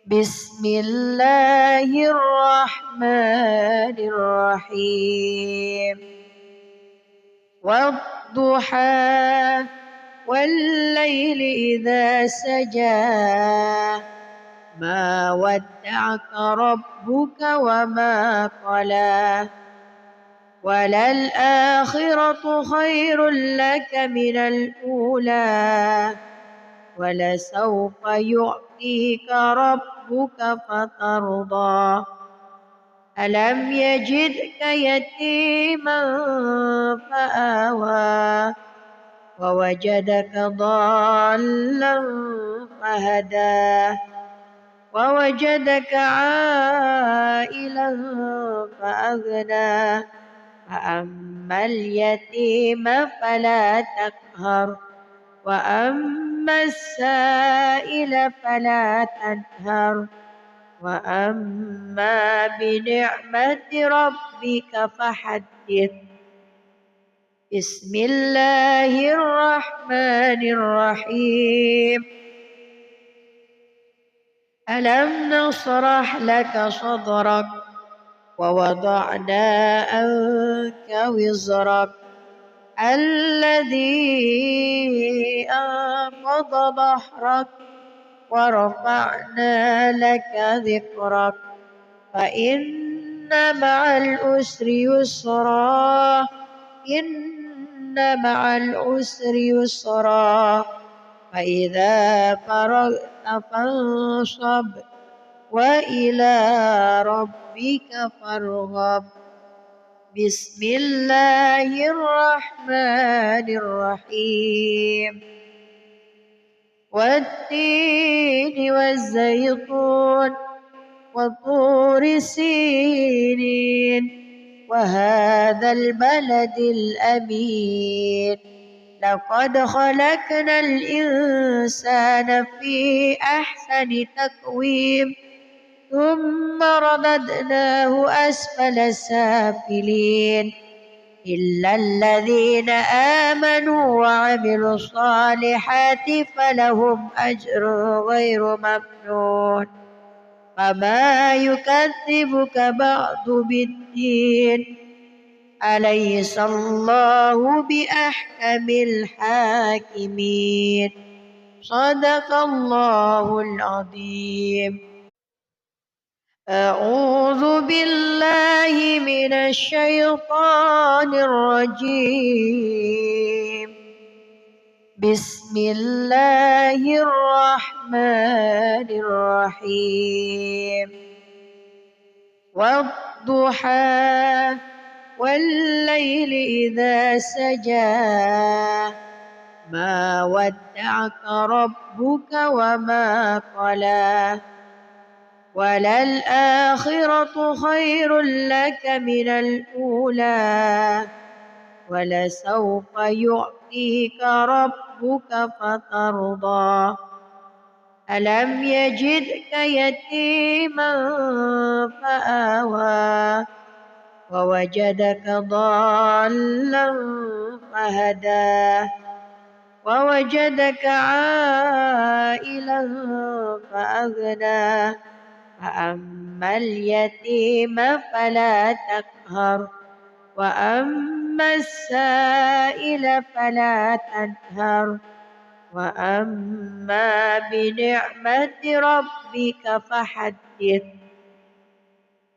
بسم الله الرحمن الرحيم والضحى والليل إذا سجى ما ودعك ربك وما قلى وللآخرة خير لك من الأولى ولسوف يعطيك ربك فترضى ألم يجدك يتيما فآوى ووجدك ضالا فهدى ووجدك عائلا فأغنى فأما اليتيم فلا تقهر وأما السائل فلا تنهر وأما بنعمة ربك فحدث بسم الله الرحمن الرحيم ألم نشرح لك صدرك ووضعنا عنك وزرك الذي أنقض ظهرك ورفعنا لك ذكرك فإن مع العسر يسرا إن مع العسر يسرا فإذا فرغت فانصب وإلى ربك فارغب بسم الله الرحمن الرحيم والتين والزيتون وطور سينين وهذا البلد الأمين لقد خلقنا الإنسان في أحسن تقويم ثم رددناه أسفل سافلين إلا الذين آمنوا وعملوا الصالحات فلهم أجر غير ممنون فما يكذبك بعد بالدين أليس الله بأحكم الحاكمين صدق الله العظيم. أعوذ بالله من الشيطان الرجيم بسم الله الرحمن الرحيم والضحى والليل إذا سجى ما ودعك ربك وما قلى وللآخرة خير لك من الأولى ولسوف يعطيك ربك فترضى ألم يجدك يتيما فآوى ووجدك ضالا فهدى ووجدك عائلا فأغنى فأما اليتيم فلا تقهر وأما السائل فلا تنهر وأما بنعمة ربك فحدث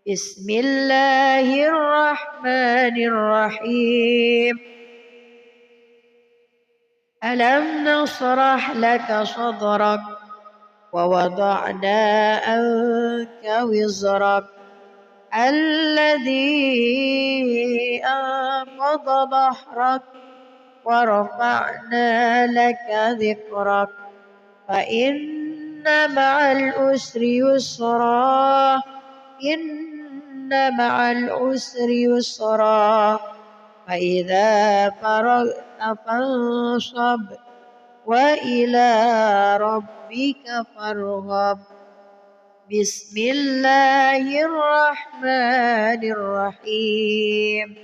بسم الله الرحمن الرحيم ألم نشرح لك صدرك ووضعنا عنك وزرك الذي أنقض ظهرك ورفعنا لك ذكرك فإن مع العسر يسرا إن مع العسر يسرا فإذا فرغت فانصب وإلى ربك فارغب بسم الله الرحمن الرحيم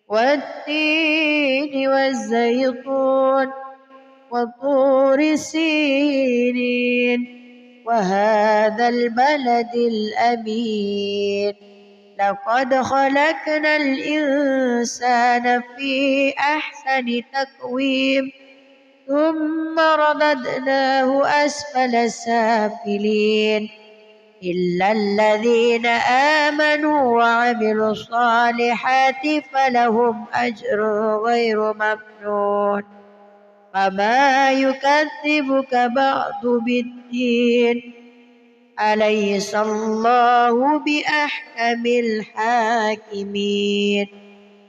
والتين والزيتون وطور سينين وهذا البلد الأمين لقد خلقنا الإنسان في أحسن تقويم ثم رددناه أسفل سافلين إلا الذين آمنوا وعملوا الصالحات فلهم أجر غير ممنون فما يكذبك بعد بالدين أليس الله بأحكم الحاكمين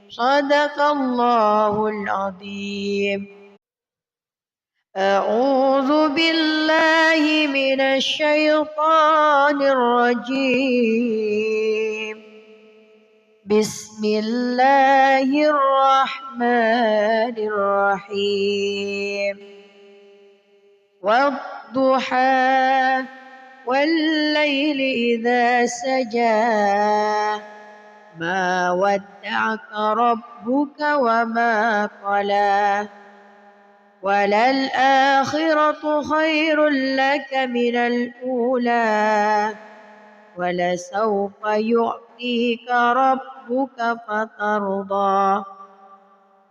صدق الله العظيم. أعوذ بالله من الشيطان الرجيم بسم الله الرحمن الرحيم والضحى والليل إذا سجى ما ودعك ربك وما قلى وللآخرة خير لك من الأولى ولسوف يعطيك ربك فترضى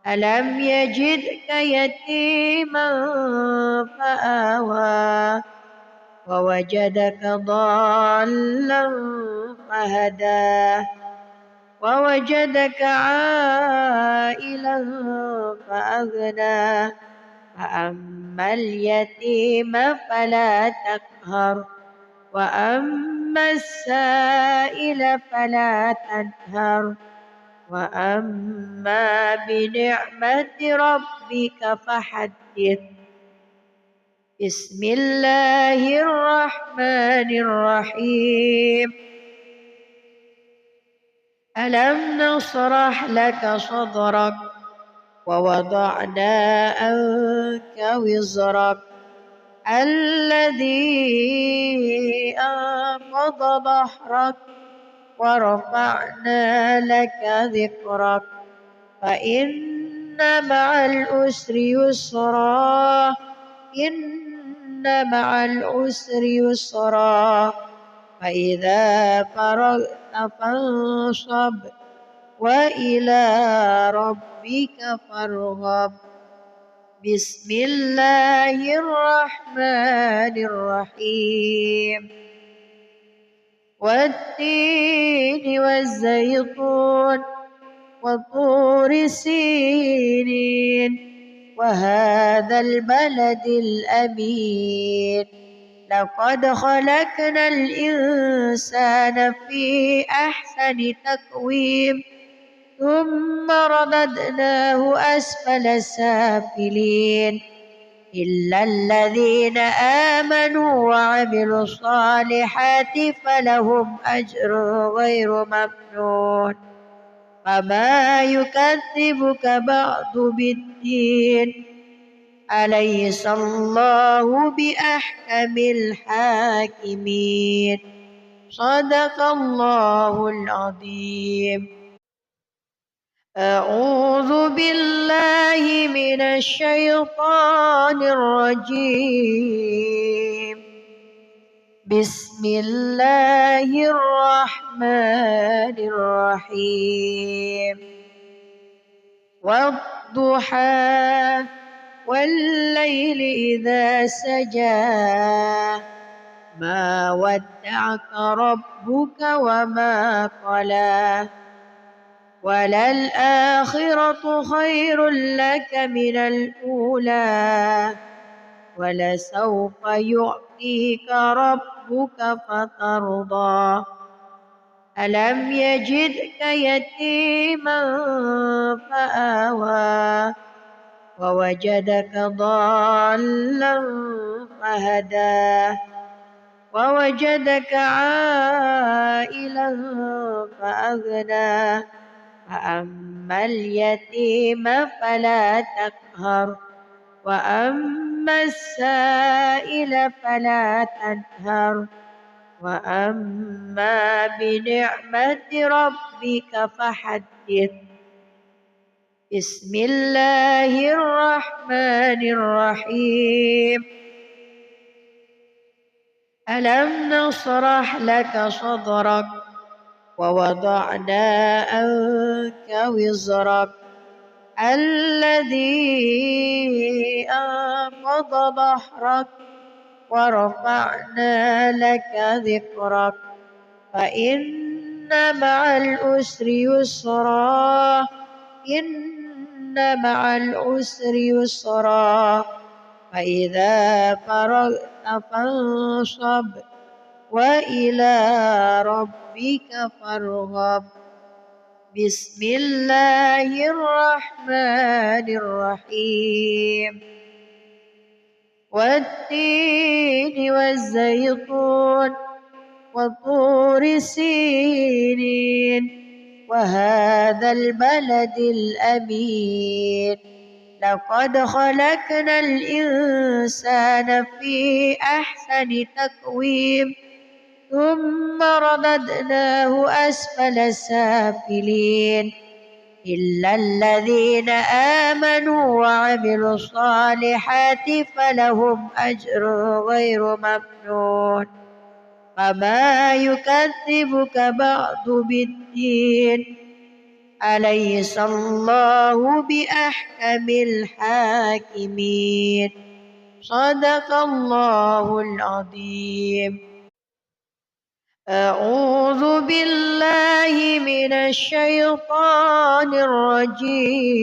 ألم يجدك يتيما فآوى ووجدك ضالا فهدى ووجدك عائلا فأغنى فأما اليتيم فلا تقهر وأما السائل فلا تنهر وأما بنعمة ربك فحدث. بسم الله الرحمن الرحيم ألم نشرح لك صدرك ووضعنا عنك وزرك الذي أنقض ظهرك ورفعنا لك ذكرك فإن مع العسر يسرا إن مع العسر يسرا فإذا فرغت فانصب وإلى ربك فارغب. بسم الله الرحمن الرحيم والتين والزيتون وطور سينين وهذا البلد الأمين لقد خلقنا الإنسان في أحسن تقويم ثم رددناه أسفل سافلين إلا الذين آمنوا وعملوا الصالحات فلهم أجر غير ممنون فما يكذبك بعد بالدين أليس الله بأحكم الحاكمين صدق الله العظيم. أعوذ بالله من الشيطان الرجيم بسم الله الرحمن الرحيم والضحى والليل إذا سجى ما ودعك ربك وما قلى وللآخرة خير لك من الأولى ولسوف يعطيك ربك فترضى ألم يجدك يتيما فآوى ووجدك ضالا فهدى ووجدك عائلا فأغنى فأما اليتيم فلا تقهر وأما السائل فلا تنهر وأما بنعمة ربك فحدث. بسم الله الرحمن الرحيم ألم نشرح لك صدرك ووضعنا عنك وزرك الذي أنقض ظهرك ورفعنا لك ذكرك فإن مع العسر يسرا إن مع العسر يسرا فإذا فرغت فانصب وإلى ربك فارغب بسم الله الرحمن الرحيم والتين والزيتون وطور سينين وهذا البلد الأمين لقد خلقنا الإنسان في أحسن تقويم ثم رددناه أسفل سافلين إلا الذين آمنوا وعملوا الصالحات فلهم أجر غير ممنون فما يكذبك بعد بالدين أليس الله بأحكم الحاكمين صدق الله العظيم. أعوذ بالله من الشيطان الرجيم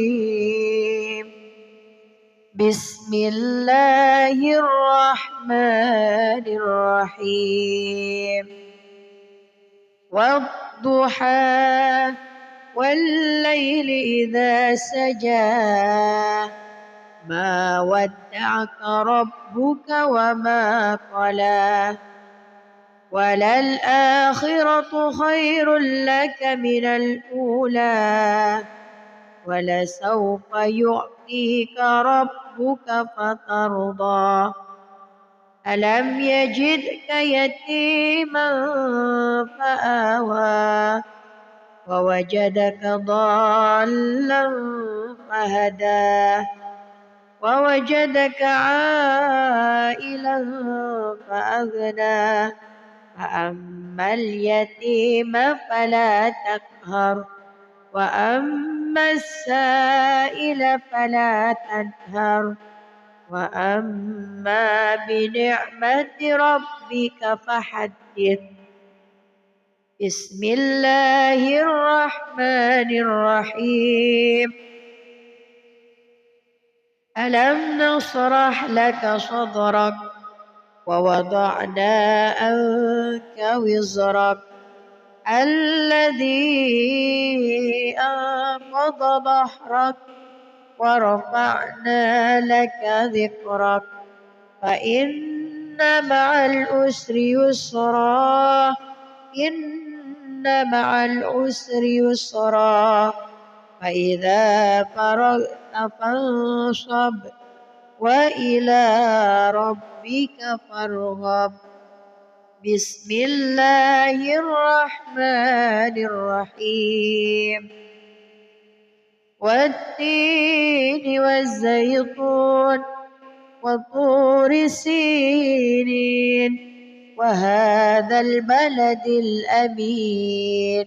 بسم الله الرحمن الرحيم والضحى والليل إذا سجى ما ودعك ربك وما قلى وللآخرة خير لك من الأولى ولسوف يعطيك ربك فترضى ألم يجدك يتيما فآوى ووجدك ضالا فهدى ووجدك عائلا فأغنى فأما اليتيم فلا تقهر وأما السائل فلا تنهر وأما بنعمة ربك فحدث بسم الله الرحمن الرحيم ألم نشرح لك صدرك ووضعنا عنك وزرك الذي أنقض ظهرك ورفعنا لك ذكرك فإن مع العسر يسرا إن مع العسر يسرا فإذا فرغت فانصب وإلى ربك فارغب بسم الله الرحمن الرحيم والتين والزيتون وطور سينين وهذا البلد الأمين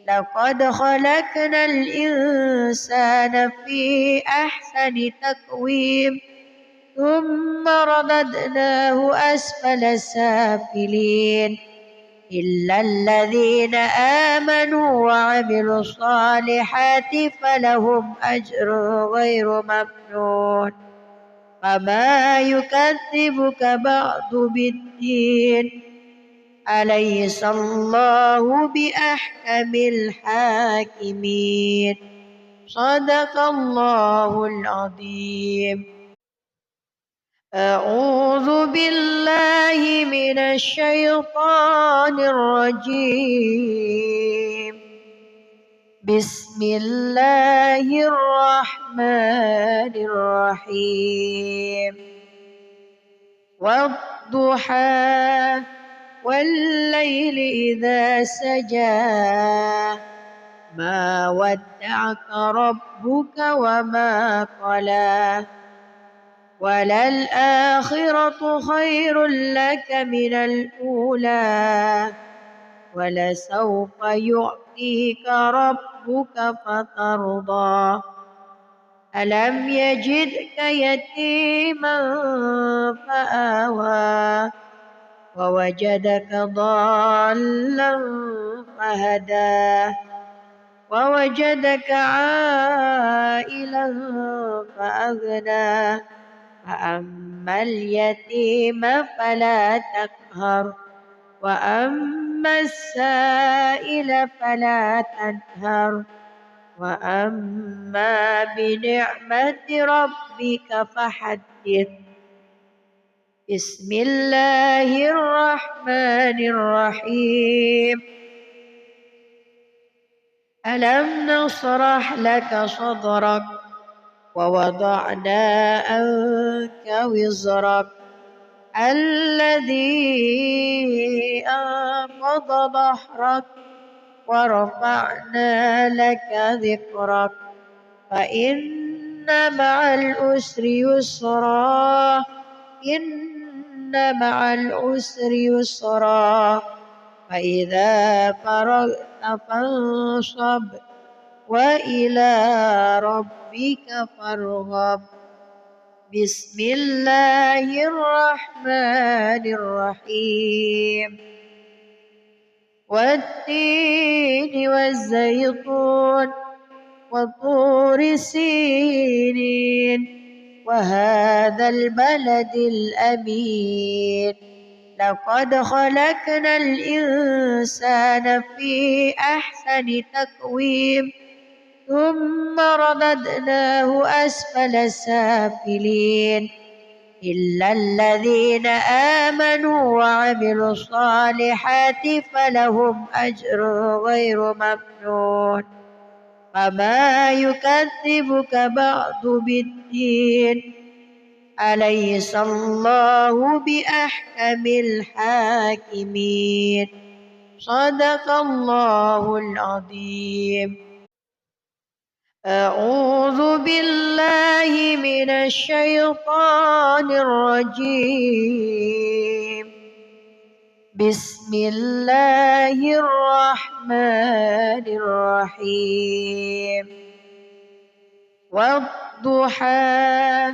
لقد خلقنا الإنسان في أحسن تقويم ثم رددناه أسفل سافلين إلا الذين آمنوا وعملوا الصالحات فلهم أجر غير ممنون فما يكذبك بعد بالدين أليس الله بأحكم الحاكمين صدق الله العظيم. أعوذ بالله من الشيطان الرجيم بسم الله الرحمن الرحيم والضحى والليل إذا سجى ما ودعك ربك وما قلى وللآخرة خير لك من الأولى ولسوف يعطيك ربك فترضى ألم يجدك يتيما فآوى ووجدك ضالا فهدى ووجدك عائلا فأغنى فأما اليتيم فلا تقهر وأما السائل فلا تنهر وأما بنعمة ربك فحدث بسم الله الرحمن الرحيم ألم نشرح لك صدرك ووضعنا عنك وزرك الذي أنقض ظهرك ورفعنا لك ذكرك فإن مع العسر يسرا إن مع العسر يسرا فإذا فرغت فانصب وإلى ربك فارغب بسم الله الرحمن الرحيم والتين والزيتون وطور سينين وهذا البلد الأمين لقد خلقنا الإنسان في أحسن تقويم ثم رددناه أسفل سافلين إلا الذين آمنوا وعملوا الصالحات فلهم أجر غير ممنون فما يكذبك بعد بالدين أليس الله بأحكم الحاكمين صدق الله العظيم أعوذ بالله من الشيطان الرجيم بسم الله الرحمن الرحيم والضحى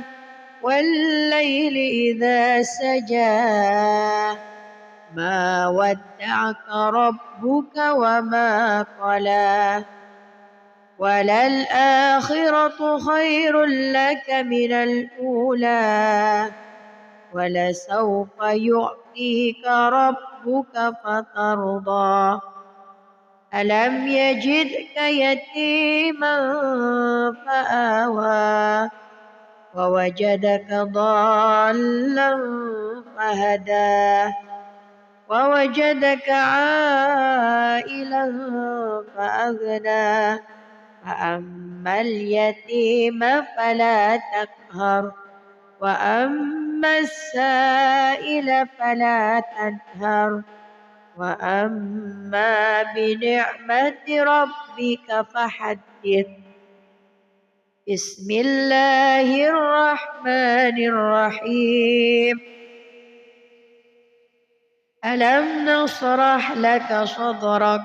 والليل إذا سجى ما ودعك ربك وما قلى وللآخرة خير لك من الأولى ولسوف يعطيك ربك فترضى ألم يجدك يتيما فآوى ووجدك ضالا فهدى ووجدك عائلا فأغنى فأما اليتيم فلا تقهر وأما السائل فلا تنهر وأما بنعمة ربك فحدث بسم الله الرحمن الرحيم ألم نشرح لك صدرك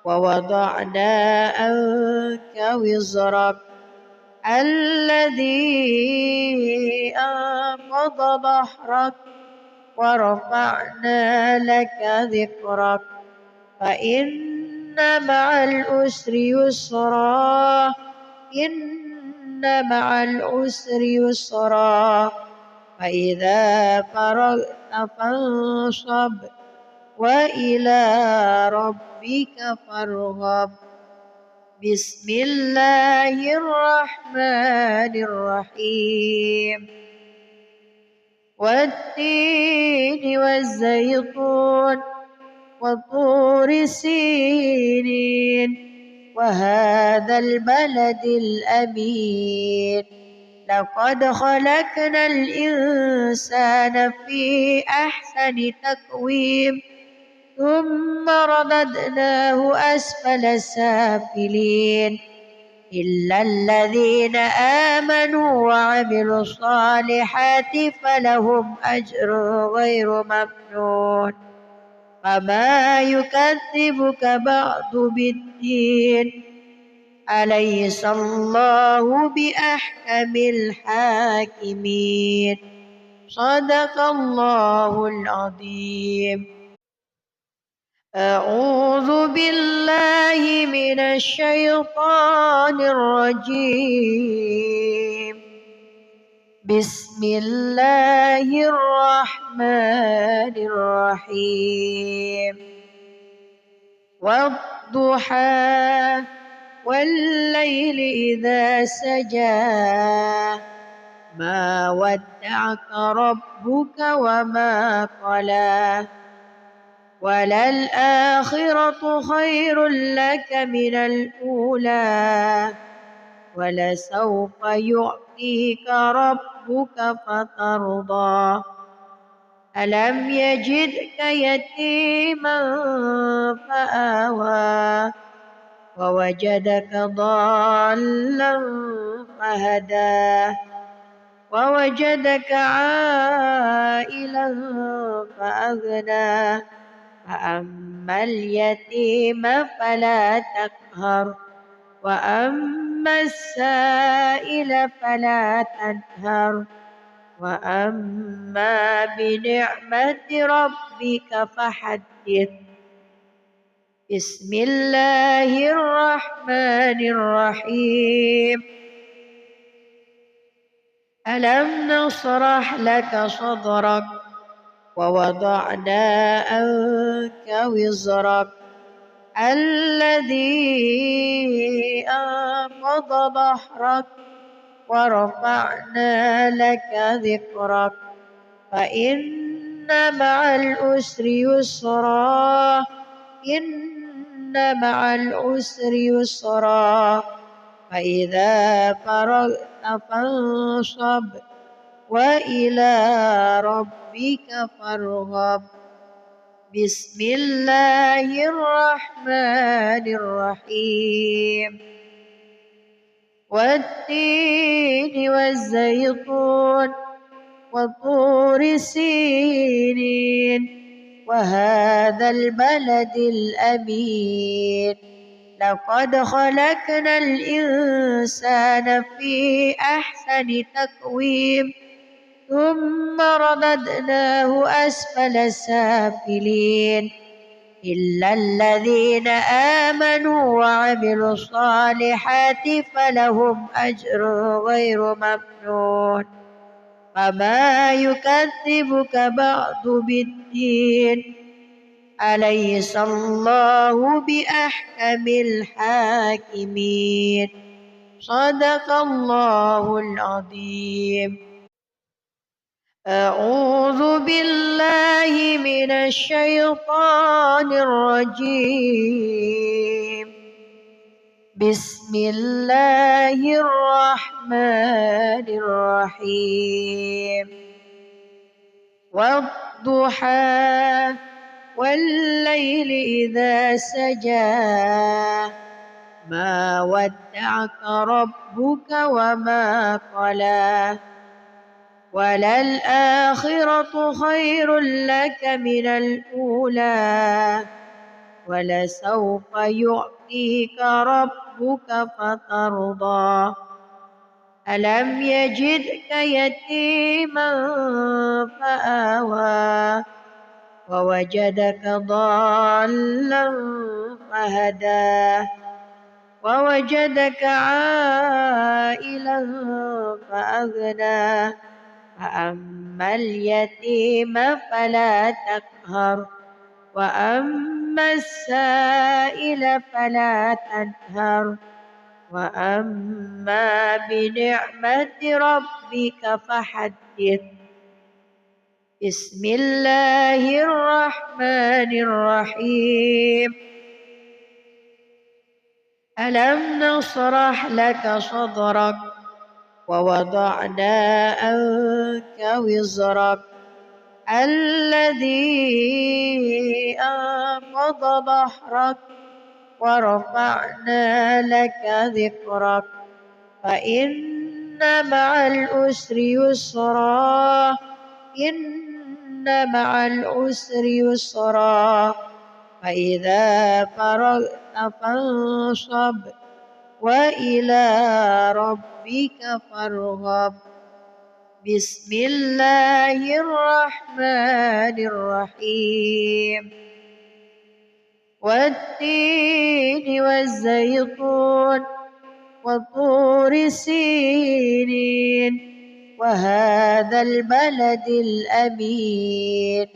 ووضعنا عنك وزرك الذي أنقض ظهرك ورفعنا لك ذكرك فإن مع العسر يسرا إن مع العسر يسرا فإذا فرغت فانصب وإلى ربك فارغب بسم الله الرحمن الرحيم والتين والزيتون وطور سينين وهذا البلد الأمين لقد خلقنا الإنسان في أحسن تقويم ثم رددناه أسفل سافلين إلا الذين آمنوا وعملوا الصالحات فلهم أجر غير ممنون فما يكذبك بعد بالدين أليس الله بأحكم الحاكمين صدق الله العظيم. أعوذ بالله من الشيطان الرجيم. بسم الله الرحمن الرحيم. والضحى والليل إذا سجى ما ودعك ربك وما قلى وللآخرة خير لك من الأولى ولسوف يعطيك ربك فترضى ألم يجدك يتيما فآوى ووجدك ضالا فهدى ووجدك عائلا فأغنى فأما اليتيم فلا تقهر وأما السائل فلا تنهر وأما بنعمة ربك فحدث. بسم الله الرحمن الرحيم. ألم نشرح لك صدرك ووضعنا عنك وزرك الذي أنقض ظهرك ورفعنا لك ذكرك فإن مع العسر يسرا إن مع العسر يسرا فإذا فرغت فانصب وإلى ربك فارغب. بسم الله الرحمن الرحيم. والتين والزيتون وطور سينين وهذا البلد الأمين لقد خلقنا الإنسان في أحسن تقويم ثم رددناه أسفل سافلين إلا الذين آمنوا وعملوا الصالحات فلهم أجر غير ممنون فما يكذبك بعد بالدين أليس الله بأحكم الحاكمين صدق الله العظيم. أعوذ بالله من الشيطان الرجيم. بسم الله الرحمن الرحيم. والضحى والليل إذا سجى ما ودعك ربك وما قلى وللآخرة خير لك من الأولى ولسوف يعطيك ربك فترضى ألم يجدك يتيما فآوى ووجدك ضالا فهدى ووجدك عائلا فأغنى فأما اليتيم فلا تقهر وأما السائل فلا تنهر وأما بنعمة ربك فحدث. بسم الله الرحمن الرحيم. ألم نشرح لك صدرك ووضعنا عنك وزرك الذي أنقض ظهرك ورفعنا لك ذكرك فإن مع العسر يسرا إن مع العسر يسرا فإذا فرغت فانصب وإلى ربك فارغب بسم الله الرحمن الرحيم والتين والزيتون وطور سينين وهذا البلد الأمين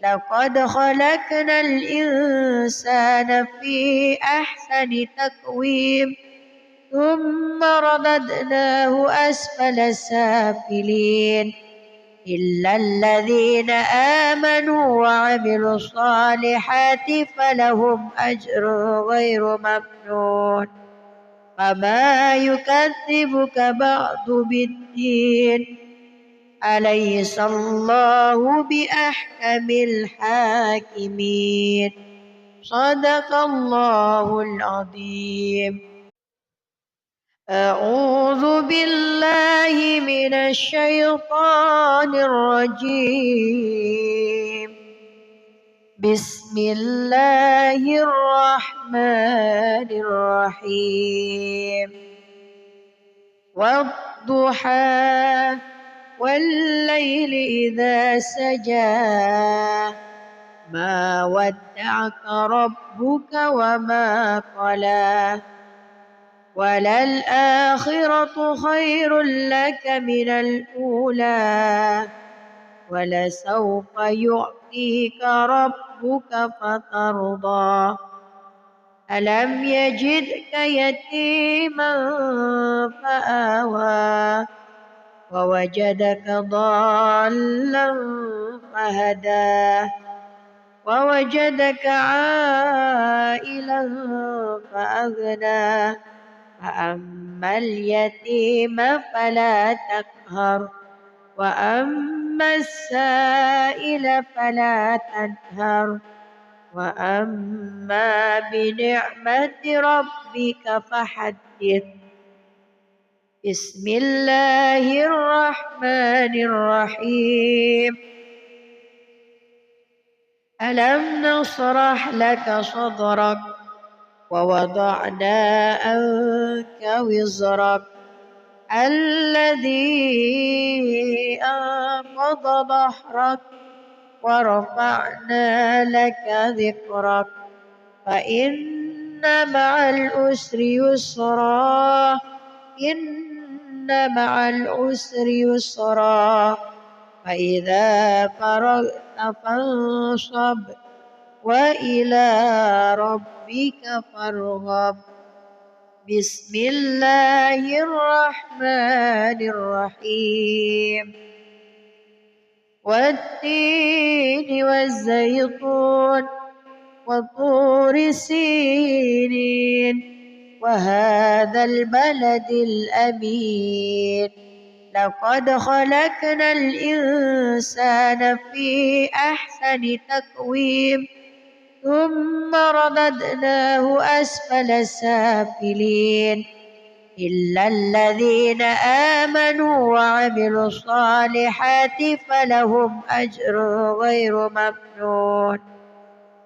لقد خلقنا الإنسان في أحسن تقويم ثم رددناه أسفل سافلين إلا الذين آمنوا وعملوا الصالحات فلهم أجر غير ممنون فما يكذبك بعد بالدين أليس الله بأحكم الحاكمين صدق الله العظيم أعوذ بالله من الشيطان الرجيم بسم الله الرحمن الرحيم والضحى والليل إذا سجى ما ودعك ربك وما قلى وللآخرة خير لك من الأولى ولسوف يعطيك ربك فترضى ألم يجدك يتيما فآوى ووجدك ضالا فهدى ووجدك عائلا فأغنى فأما اليتيم فلا تقهر وأما السائل فلا تنهر وأما بنعمة ربك فحدث بسم الله الرحمن الرحيم ألم نشرح لك صدرك ووضعنا عنك وزرك الذي أنقض ظهرك ورفعنا لك ذكرك فإن مع العسر يسرا إن مع العسر يسرا فإذا فرغت فانصب وإلى ربك فارغب بسم الله الرحمن الرحيم والتين والزيتون وطور سينين وهذا البلد الأمين لقد خلقنا الإنسان في أحسن تقويم ثم رددناه أسفل سافلين إلا الذين آمنوا وعملوا الصالحات فلهم أجر غير ممنون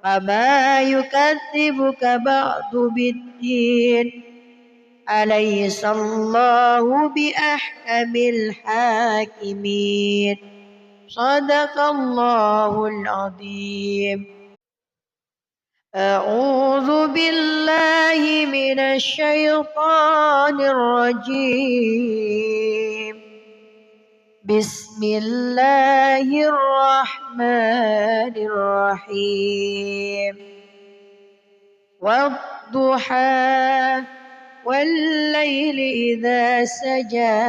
فما يكذبك بعد بالدين أليس الله بأحكم الحاكمين صدق الله العظيم أعوذ بالله من الشيطان الرجيم بسم الله الرحمن الرحيم والضحى والليل إذا سجى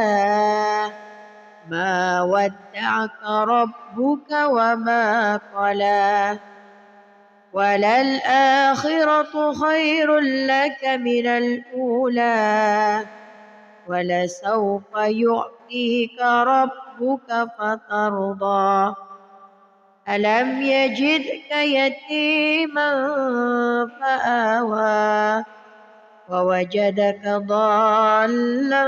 ما ودعك ربك وما قلى وللآخرة خير لك من الأولى ولسوف يعطيك ربك فترضى ألم يجدك يتيما فآوى ووجدك ضالا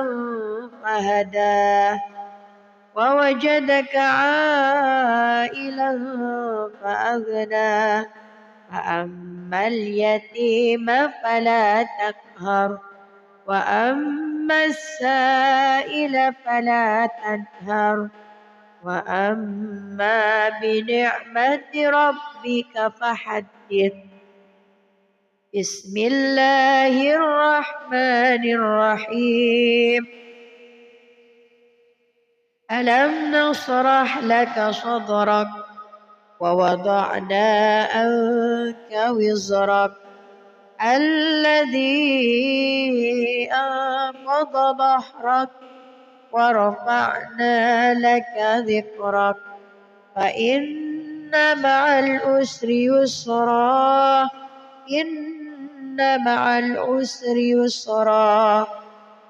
فهدى ووجدك عائلا فأغنى فأما اليتيم فلا تقهر وأما السائل فلا تنهر وأما بنعمة ربك فحدث. بسم الله الرحمن الرحيم. ألم نشرح لك صدرك ووضعنا عنك وزرك الذي أنقض ظهرك ورفعنا لك ذكرك فإن مع العسر يسرا إن مع العسر يسرا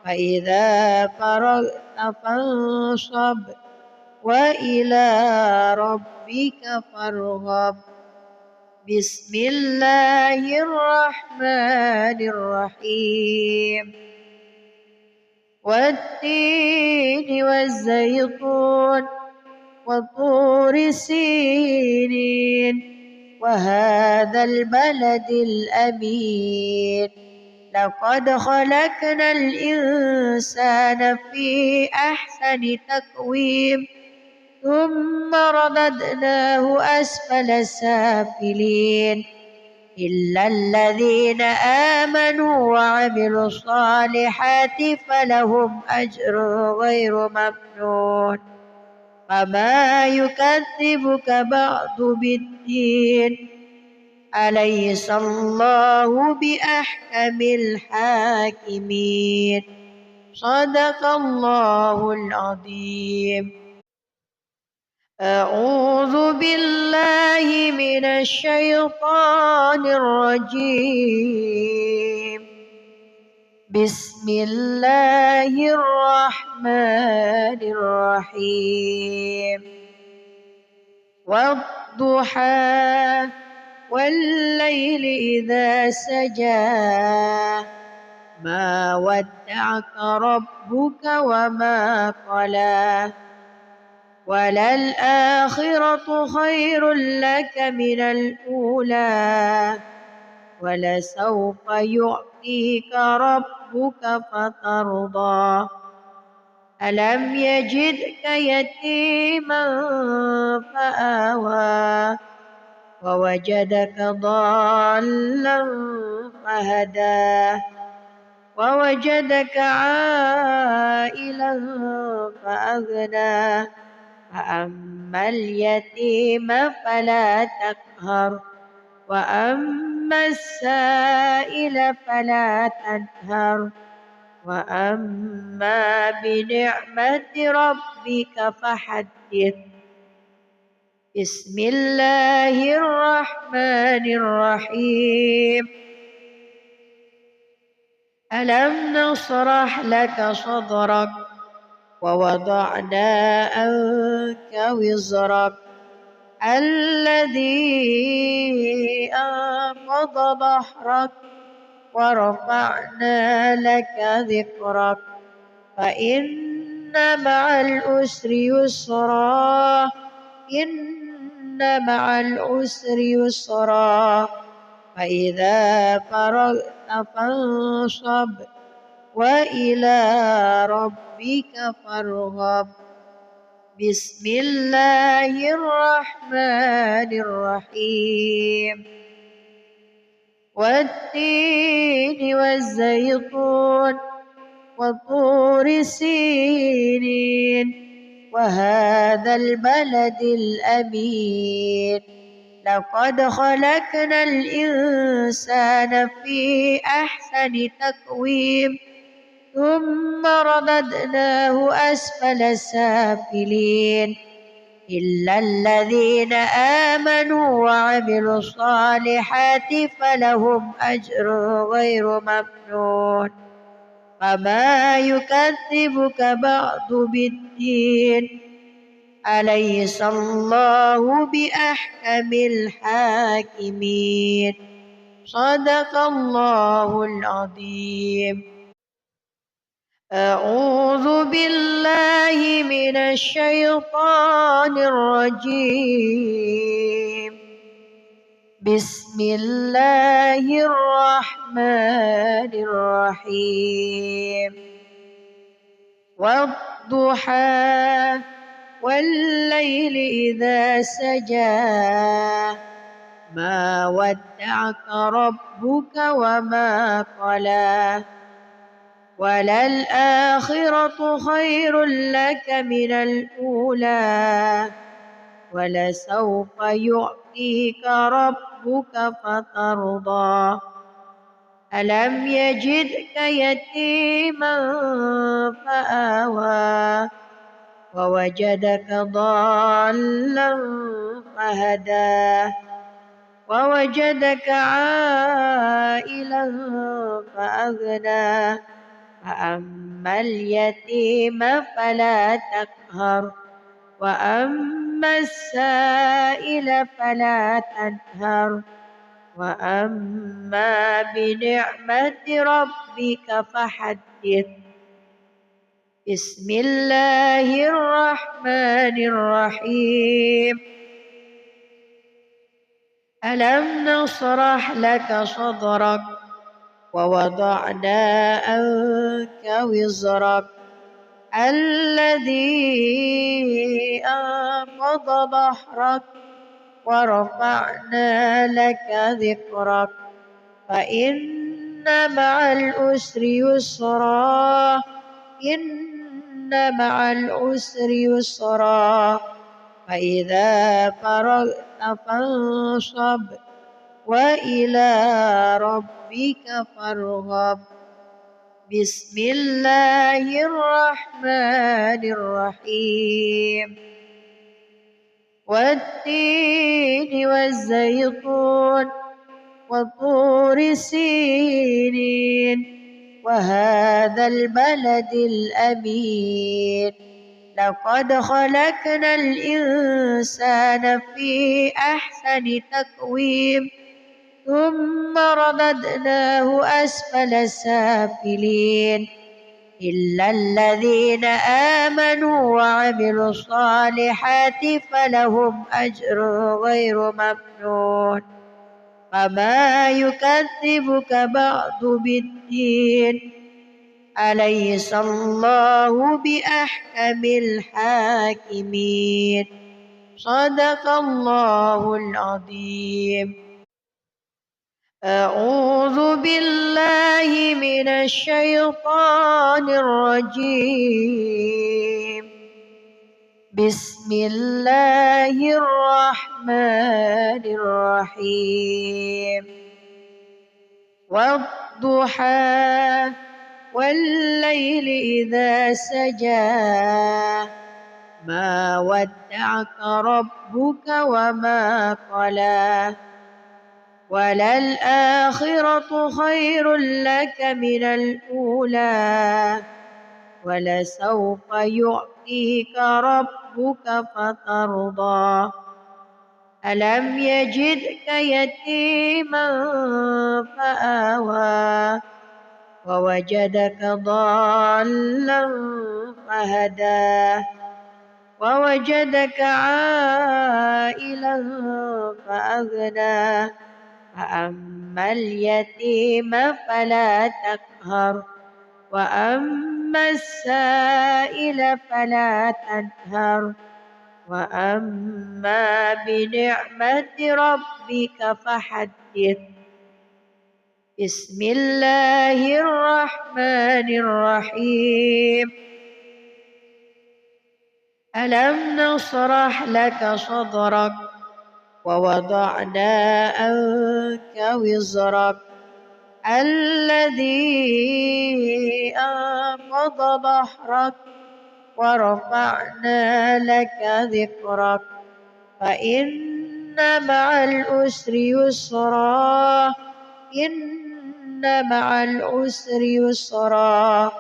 فإذا فرغت فانصب وإلى ربك فارغب. بسم الله الرحمن الرحيم. والتين والزيتون وطور سينين وهذا البلد الأمين لقد خلقنا الإنسان في أحسن تقويم ثم رددناه أسفل سافلين إلا الذين آمنوا وعملوا الصالحات فلهم أجر غير ممنون فما يكذبك بعد بالدين أليس الله بأحكم الحاكمين. صدق الله العظيم. أعوذ بالله من الشيطان الرجيم. بسم الله الرحمن الرحيم. والضحى والليل إذا سجى ما ودعك ربك وما قلى وللآخرة خير لك من الأولى ولسوف يعطيك ربك فترضى ألم يجدك يتيما فآوى ووجدك ضالا فهدى ووجدك عائلا فأغنى فأما اليتيم فلا تقهر وأما السائل فلا تنهر وأما بنعمة ربك فحدث. بسم الله الرحمن الرحيم. ألم نشرح لك صدرك ووضعنا عنك وزرك الذي أنقض ظهرك ورفعنا لك ذكرك فإن مع العسر يسرا إن مع العسر يسرا فإذا فرغت فانصب وإلى ربك فارغب. بسم الله الرحمن الرحيم. والتين والزيتون وطور سينين وهذا البلد الأمين لقد خلقنا الإنسان في أحسن تقويم ثم رددناه أسفل سافلين إلا الذين آمنوا وعملوا الصالحات فلهم أجر غير ممنون فما يكذبك بعد بالدين أليس الله بأحكم الحاكمين. صدق الله العظيم. أعوذ بالله من الشيطان الرجيم. بسم الله الرحمن الرحيم. والضحى والليل إذا سجى ما ودعك ربك وما قلى وللآخرة خير لك من الأولى ولسوف يعطيك ربك فترضى ألم يجدك يتيما فآوى ووجدك ضالا فهدى ووجدك عائلا فأغنى فأما اليتيم فلا تقهر وأما السائل فلا تنهر وأما بنعمة ربك فحدث. بسم الله الرحمن الرحيم. ألم نشرح لك صدرك ووضعنا عنك وزرك الذي أنقض ظهرك ورفعنا لك ذكرك فإن مع العسر يسرا إن مع العسر يسرا فإذا فرغت فانصب وإلى ربك فارغب. بسم الله الرحمن الرحيم. والتين والزيتون وطور سينين وهذا البلد الأمين لقد خلقنا الإنسان في أحسن تقويم ثم رددناه أسفل سافلين إلا الذين آمنوا وعملوا الصالحات فلهم أجر غير ممنون فما يكذبك بعد بالدين أليس الله بأحكم الحاكمين. صدق الله العظيم. أعوذ بالله من الشيطان الرجيم. بسم الله الرحمن الرحيم. والضحى والليل إذا سجى ما ودعك ربك وما قلى وللآخرة خير لك من الأولى ولسوف يعطيك ربك فترضى ألم يجدك يتيما فآوى ووجدك ضالا فهدى ووجدك عائلا فأغنى فأما اليتيم فلا تقهر وأما السائل فلا تنهر وأما بنعمة ربك فحدث. بسم الله الرحمن الرحيم. ألم نشرح لك صدرك ووضعنا عنك وزرك الذي أنقض ظهرك ورفعنا لك ذكرك فإن مع العسر يسرا إن مع العسر يسرا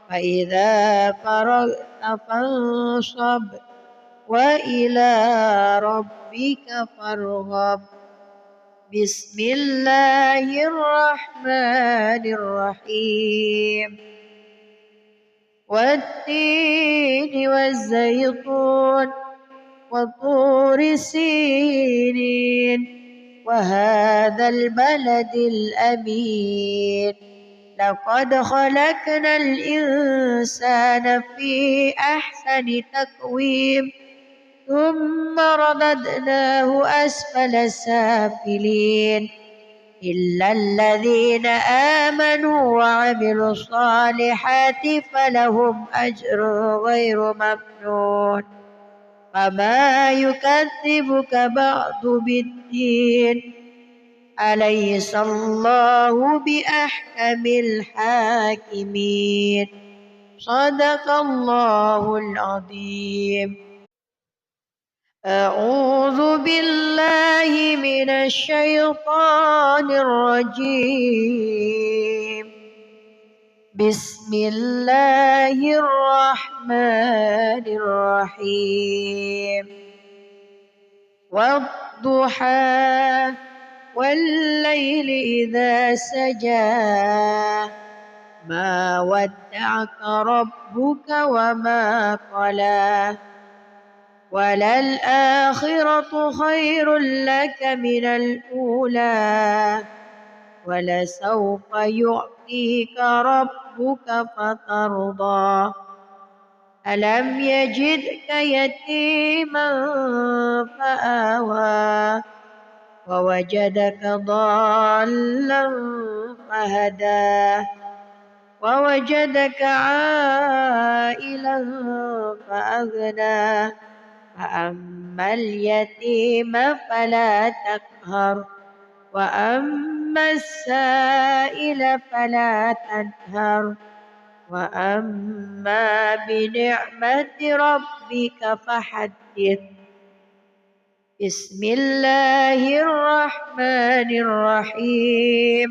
فإذا فرغت فانصب وإلى ربك فارغب. بسم الله الرحمن الرحيم. والتين والزيتون وطور سينين وهذا البلد الأمين لقد خلقنا الإنسان في أحسن تقويم ثم رددناه أسفل سافلين إلا الذين آمنوا وعملوا الصالحات فلهم أجر غير ممنون. فما يكذبك بعد بالدين أليس الله بأحكم الحاكمين. صدق الله العظيم. أعوذ بالله من الشيطان الرجيم. بسم الله الرحمن الرحيم. والضحى والليل إذا سجى ما ودعك ربك وما قلى وللآخرة خير لك من الأولى ولسوف يعطيك ربك فترضى. ألم يجدك يتيما فآوى ووجدك ضالا فهدى ووجدك عائلا فأغنى فأما اليتيم فلا تقهر وأما السائل فلا تنهر وأما بنعمة ربك فحدث. بسم الله الرحمن الرحيم.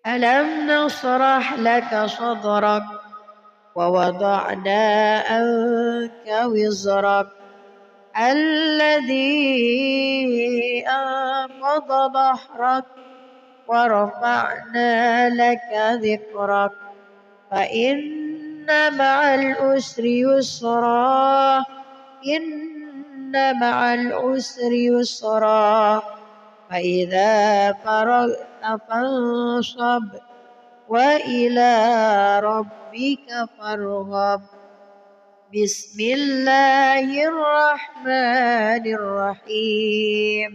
ألم نشرح لك صدرك ووضعنا عنك وزرك الذي أنقض ظهرك ورفعنا لك ذكرك فإن مع العسر يسرا إن مع العسر يسرا فإذا فرغت فانصب وإلى ربك فارغب. بسم الله الرحمن الرحيم.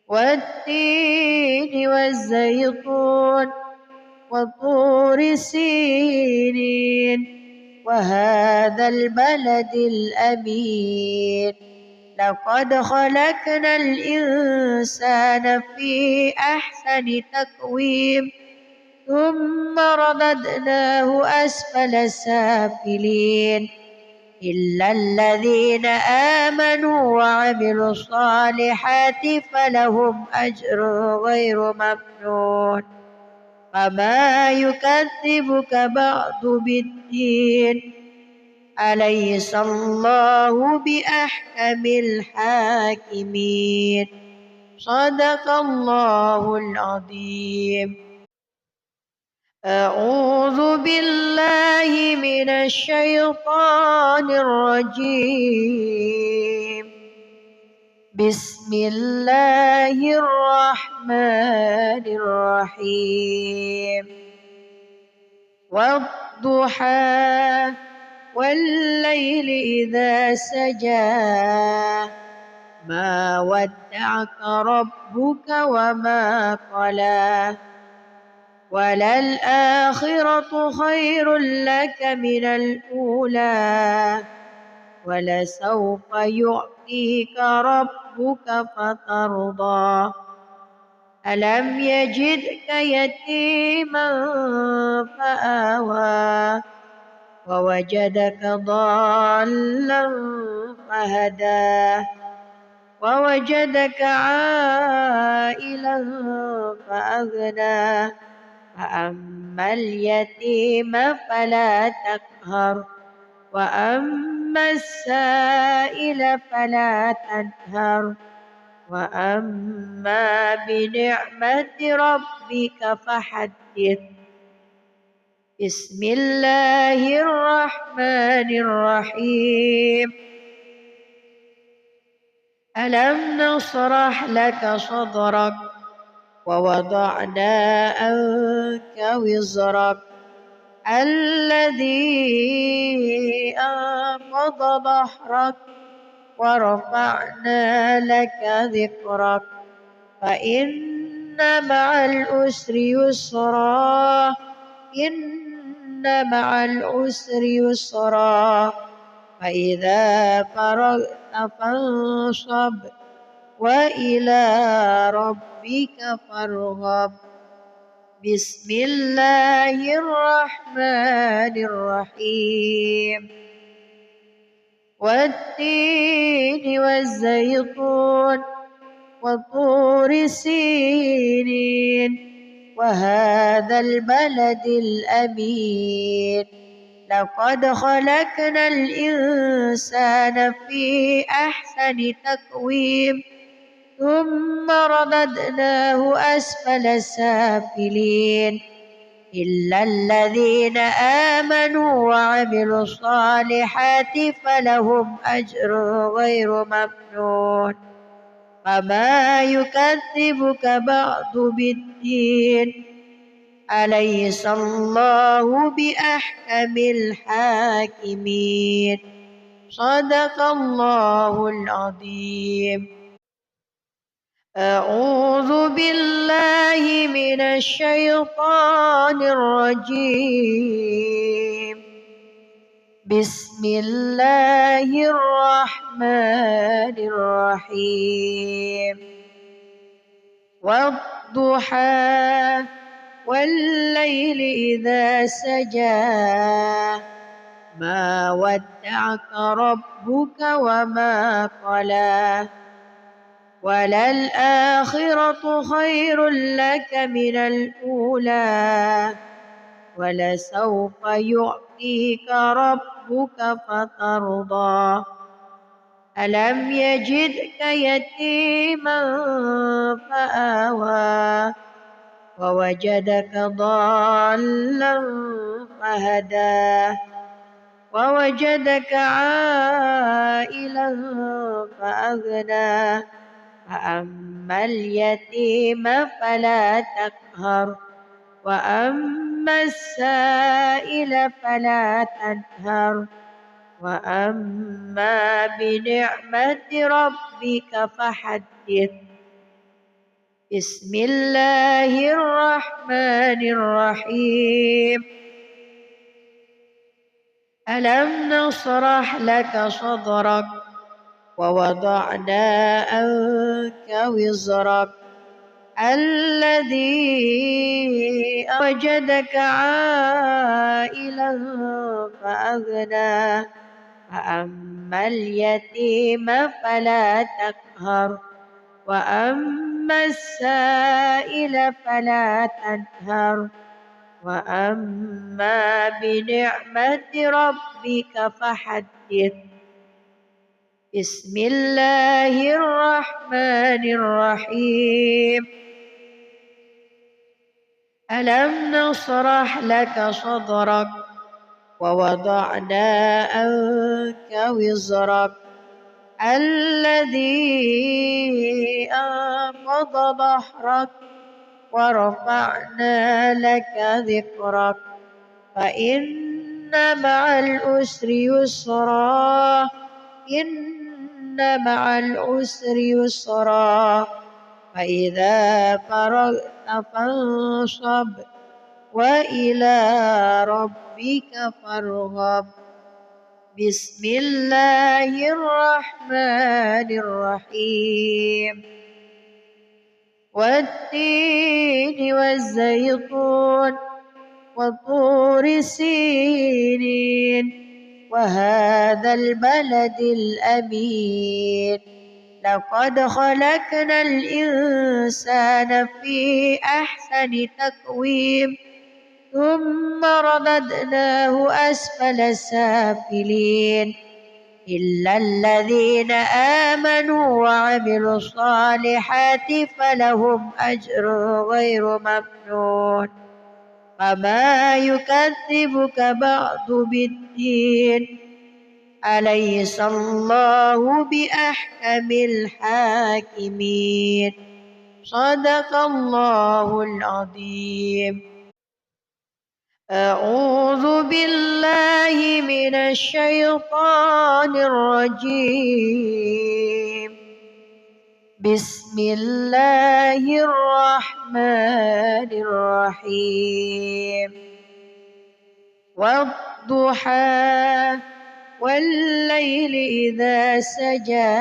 والتين والزيتون وطور سينين وهذا البلد الأمين لقد خلقنا الإنسان في أحسن تقويم ثم رددناه أسفل سافلين إلا الذين آمنوا وعملوا الصالحات فلهم أجر غير ممنون. فما يكذبك بعد بالدين أليس الله بأحكم الحاكمين. صدق الله العظيم. أعوذ بالله من الشيطان الرجيم. بسم الله الرحمن الرحيم. والضحى والليل إذا سجى ما ودعك ربك وما قلى وللآخرة خير لك من الأولى ولسوف يعطيك ربك فترضى. ألم يجدك يتيما فآوى ووجدك ضالا فهدى ووجدك عائلا فأغنى فأما اليتيم فلا تقهر وأما السائل فلا تنهر وأما بنعمة ربك فحدث. بسم الله الرحمن الرحيم. ألم نشرح لك صدرك ووضعنا عنك وزرك الذي أنقض ظهرك ورفعنا لك ذكرك فإن مع العسر يسرا إن مع العسر يسرا فإذا فرغت فانصب وإلى ربك فارغب. بسم الله الرحمن الرحيم. والتين والزيتون وطور سينين وهذا البلد الأمين لقد خلقنا الإنسان في أحسن تقويم ثم رددناه أسفل سافلين إلا الذين آمنوا وعملوا الصالحات فلهم أجر غير ممنون. فما يكذبك بعد بالدين أليس الله بأحكم الحاكمين. صدق الله العظيم. أعوذ بالله من الشيطان الرجيم. بسم الله الرحمن الرحيم. والضحى والليل إذا سجى ما ودعك ربك وما قلى وللآخرة خير لك من الأولى ولسوف يعطيك ربك فترضى. ألم يجدك يتيما فآوى ووجدك ضالا فهدى ووجدك عائلا فأغنى فأما اليتيم فلا تقهر وأما السائل فلا تنهر وأما بنعمة ربك فحدث. بسم الله الرحمن الرحيم. ألم نشرح لك صدرك ووضعنا عنك وزرك الذي وجدك عائلا فأغنى فأما اليتيم فلا تقهر وأما السائل فلا تنهر وأما بنعمة ربك فحدث. بسم الله الرحمن الرحيم. ألم نشرح لك صدرك ووضعنا عنك وزرك الذي أنقض ظهرك ورفعنا لك ذكرك فإن مع العسر يسرا إن مع العسر يسرا فإذا فرغت فانصب وإلى ربك فارغب. بسم الله الرحمن الرحيم. والتين والزيتون وطور سينين وهذا البلد الأمين لقد خلقنا الإنسان في أحسن تقويم ثم رددناه أسفل سافلين إلا الذين آمنوا وعملوا الصالحات فلهم أجر غير ممنون فما يكذبك بعد بالدين أليس الله بأحكم الحاكمين صدق الله العظيم. أعوذ بالله من الشيطان الرجيم. بسم الله الرحمن الرحيم. والضحى والليل إذا سجى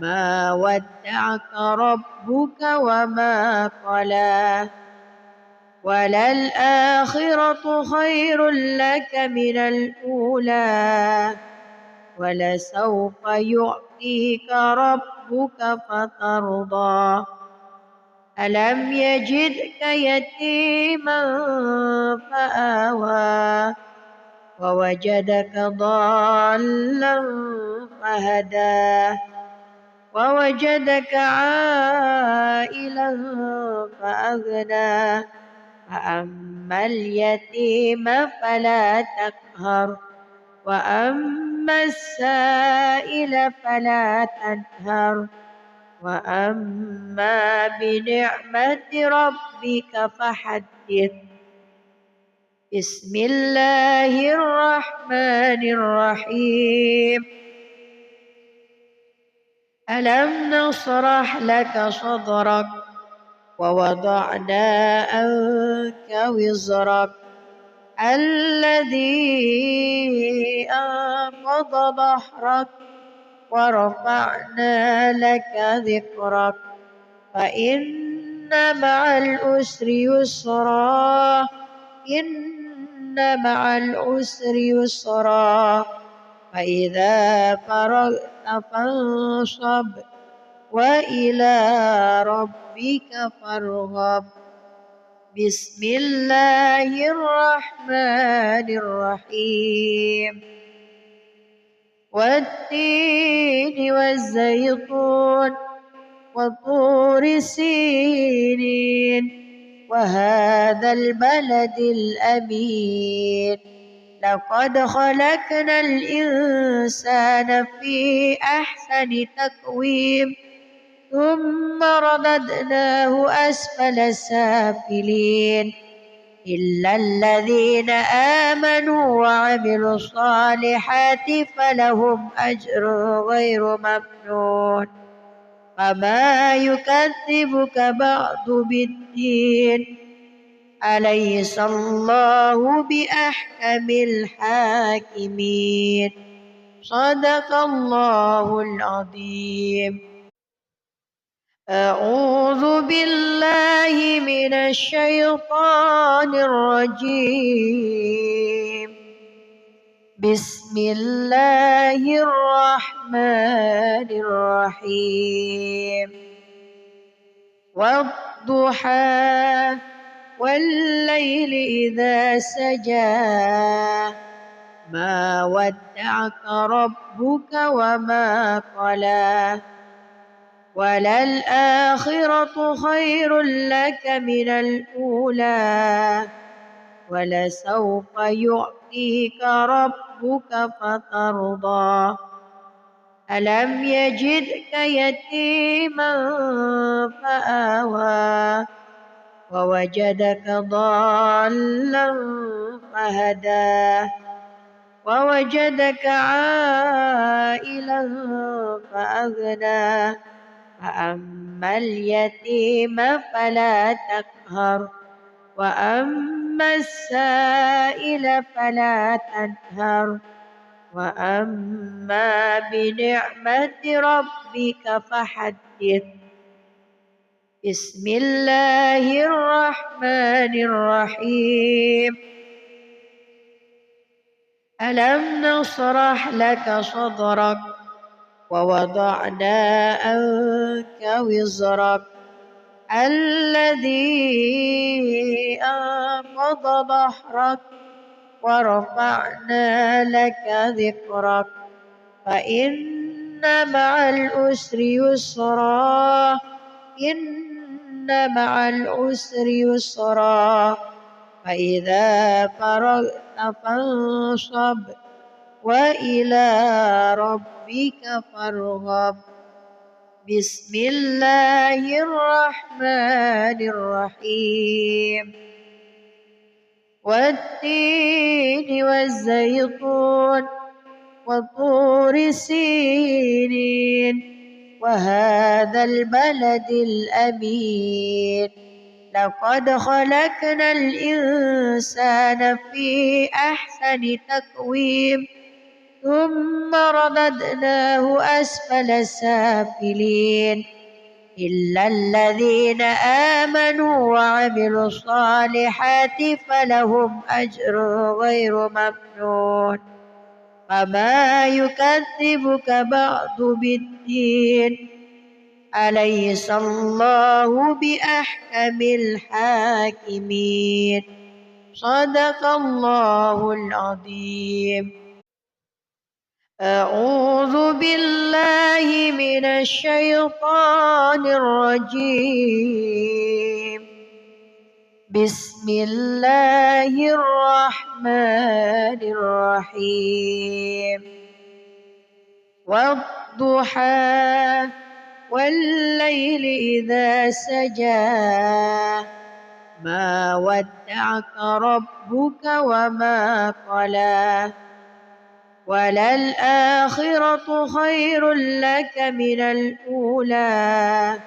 ما ودعك ربك وما قلى وللآخرة خير لك من الأولى ولسوف يعطيك ربك فترضى ألم يجدك يتيما فآوى ووجدك ضالا فهدى ووجدك عائلا فأغنى فأما اليتيم فلا تقهر وأما السائل فلا تنهر وأما بنعمة ربك فحدث. بسم الله الرحمن الرحيم. ألم نشرح لك صدرك ووضعنا عنك وزرك الذي أنقض ظهرك ورفعنا لك ذكرك فإن مع العسر يسرا إن مع العسر يسرا فإذا فرغت فانصب وإلى ربك فارغب. بسم الله الرحمن الرحيم. والتين والزيتون وطور سينين وهذا البلد الأمين لقد خلقنا الإنسان في أحسن تقويم ثم رددناه أسفل سافلين إلا الذين آمنوا وعملوا الصالحات فلهم أجر غير ممنون فما يكذبك بعد بالدين أليس الله بأحكم الحاكمين صدق الله العظيم. أعوذ بالله من الشيطان الرجيم. بسم الله الرحمن الرحيم. والضحى والليل إذا سجى ما ودعك ربك وما قلى وللآخرة خير لك من الأولى ولسوف يعطيك ربك فترضى ألم يجدك يتيما فآوى ووجدك ضالا فهدى ووجدك عائلا فأغنى فأما اليتيم فلا تقهر وأما السائل فلا تنهر وأما بنعمة ربك فحدث. بسم الله الرحمن الرحيم. ألم نشرح لك صدرك ووضعنا عنك وزرك الذي أنقض ظهرك ورفعنا لك ذكرك فإن مع العسر يسرا إن مع العسر يسرا فإذا فرغت فانصب وإلى ربك فارغب بسم الله الرحمن الرحيم والتين والزيتون وطور سينين وهذا البلد الأمين لقد خلقنا الإنسان في أحسن تقويم ثم رددناه أسفل سافلين إلا الذين آمنوا وعملوا الصالحات فلهم أجر غير ممنون فما يكذبك بعد بالدين أليس الله بأحكم الحاكمين صدق الله العظيم. أعوذ بالله من الشيطان الرجيم بسم الله الرحمن الرحيم والضحى والليل إذا سجى ما ودعك ربك وما قلى وللآخرة خير لك من الأولى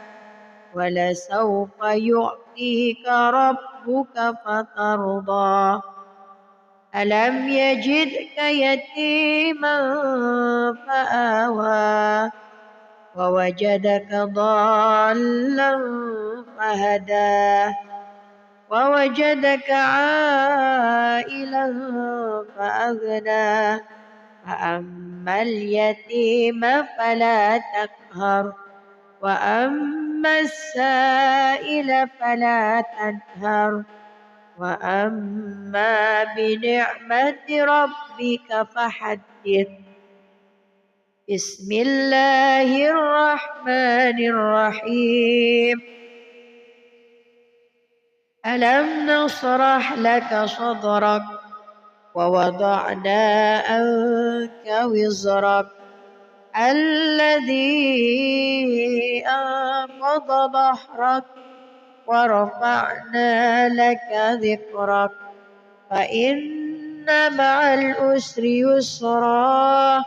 ولسوف يعطيك ربك فترضى ألم يجدك يتيما فآوى ووجدك ضالا فهدى ووجدك عائلا فأغنى فأما اليتيم فلا تقهر وأما السائل فلا تنهر وأما بنعمة ربك فحدث بسم الله الرحمن الرحيم ألم نشرح لك صدرك ووضعنا عنك وزرك الذي أنقض ظهرك ورفعنا لك ذكرك فإن مع العسر يسرا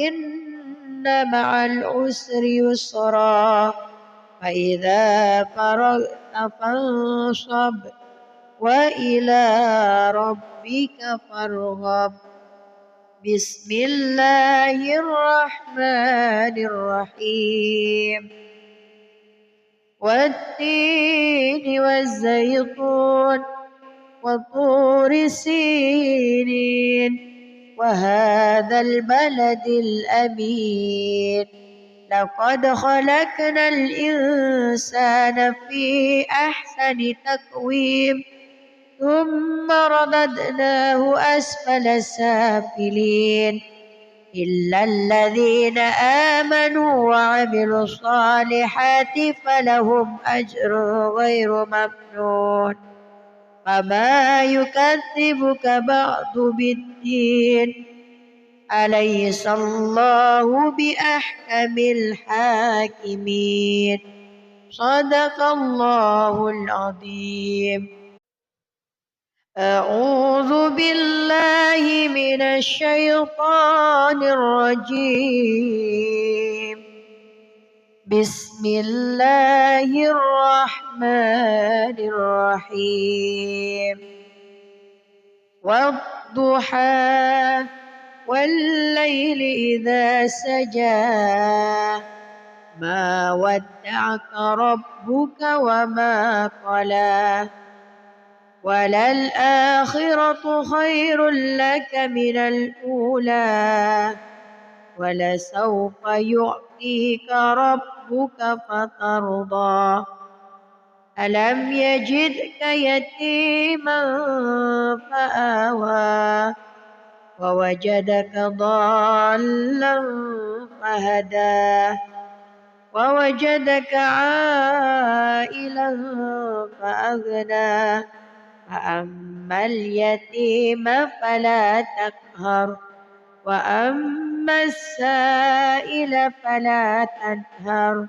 إن مع العسر يسرا فإذا فرغت فانصب وإلى ربك فارغب بسم الله الرحمن الرحيم والتين والزيتون وطور سينين وهذا البلد الأمين لقد خلقنا الإنسان في أحسن تقويم ثم رددناه أسفل سافلين إلا الذين آمنوا وعملوا الصالحات فلهم أجر غير ممنون فما يكذبك بعد بالدين أليس الله بأحكم الحاكمين صدق الله العظيم. أعوذ بالله من الشيطان الرجيم بسم الله الرحمن الرحيم والضحى والليل إذا سجى ما ودعك ربك وما قلى وللآخرة خير لك من الأولى ولسوف يعطيك ربك فترضى ألم يجدك يتيما فآوى ووجدك ضالا فهدى ووجدك عائلا فأغنى فأما اليتيم فلا تقهر وأما السائل فلا تنهر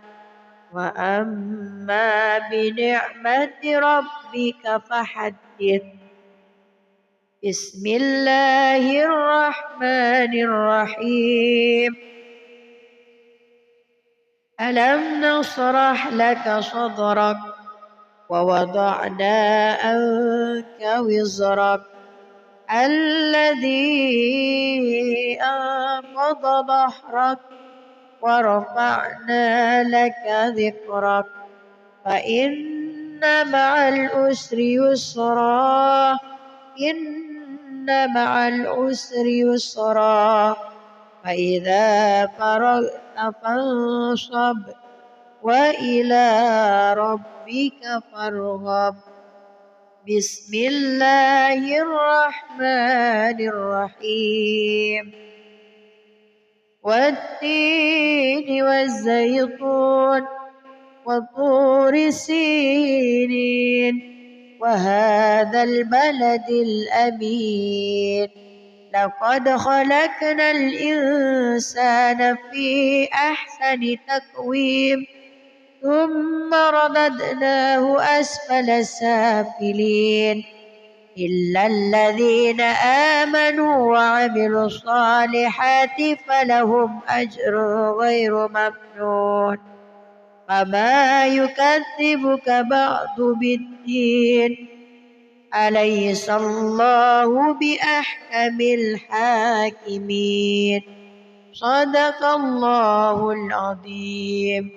وأما بنعمة ربك فحدث. بسم الله الرحمن الرحيم. ألم نشرح لك صدرك ووضعنا عنك وزرك الذي أنقض ظهرك ورفعنا لك ذكرك فإن مع العسر يسرا إن مع العسر يسرا فإذا فرغت فانصب وإلى ربك فارغب. بسم الله الرحمن الرحيم. والتين والزيتون وطور سينين وهذا البلد الأمين لقد خلقنا الإنسان في أحسن تقويم ثم رددناه أسفل سافلين إلا الذين آمنوا وعملوا الصالحات فلهم أجر غير ممنون فما يكذبك بعد بالدين أليس الله بأحكم الحاكمين. صدق الله العظيم.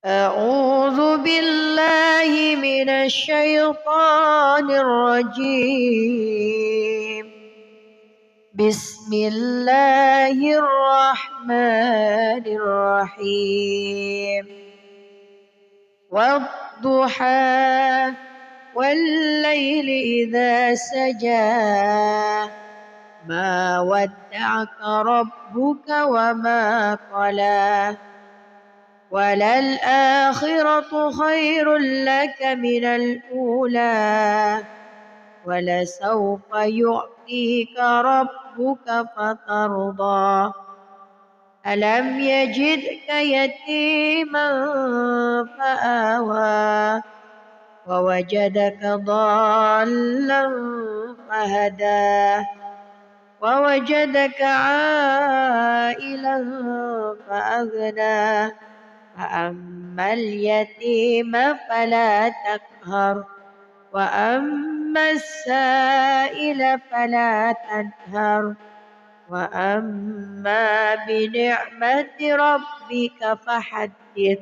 أعوذ بالله من الشيطان الرجيم. بسم الله الرحمن الرحيم. والضحى والليل إذا سجى ما ودعك ربك وما قلى وللآخرة خير لك من الأولى ولسوف يعطيك ربك فترضى ألم يجدك يتيما فآوى ووجدك ضالا فهدى ووجدك عائلا فأغنى فأما اليتيم فلا تقهر وأما السائل فلا تنهر وأما بنعمة ربك فحدث.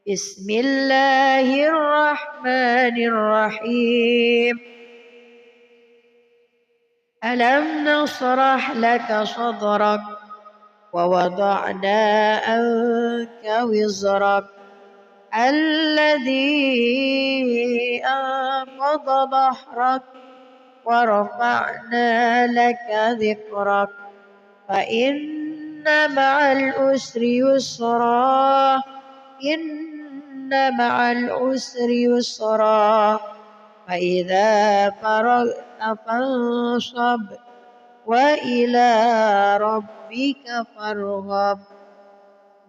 بسم الله الرحمن الرحيم. ألم نشرح لك صدرك ووضعنا عنك وزرك الذي أنقض ظهرك ورفعنا لك ذكرك فإن مع العسر يسرا إن مع العسر يسرا فإذا فرغت فانصب وإلى ربك فارغب.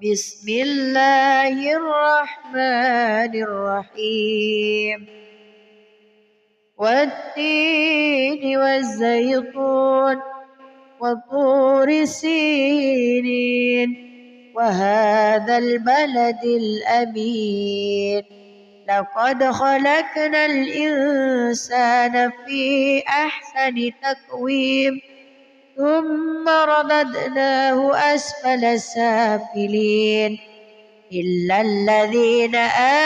بسم الله الرحمن الرحيم. والتين والزيتون وطور سينين وهذا البلد الأمين لقد خلقنا الإنسان في أحسن تقويم ثم رددناه أسفل سافلين إلا الذين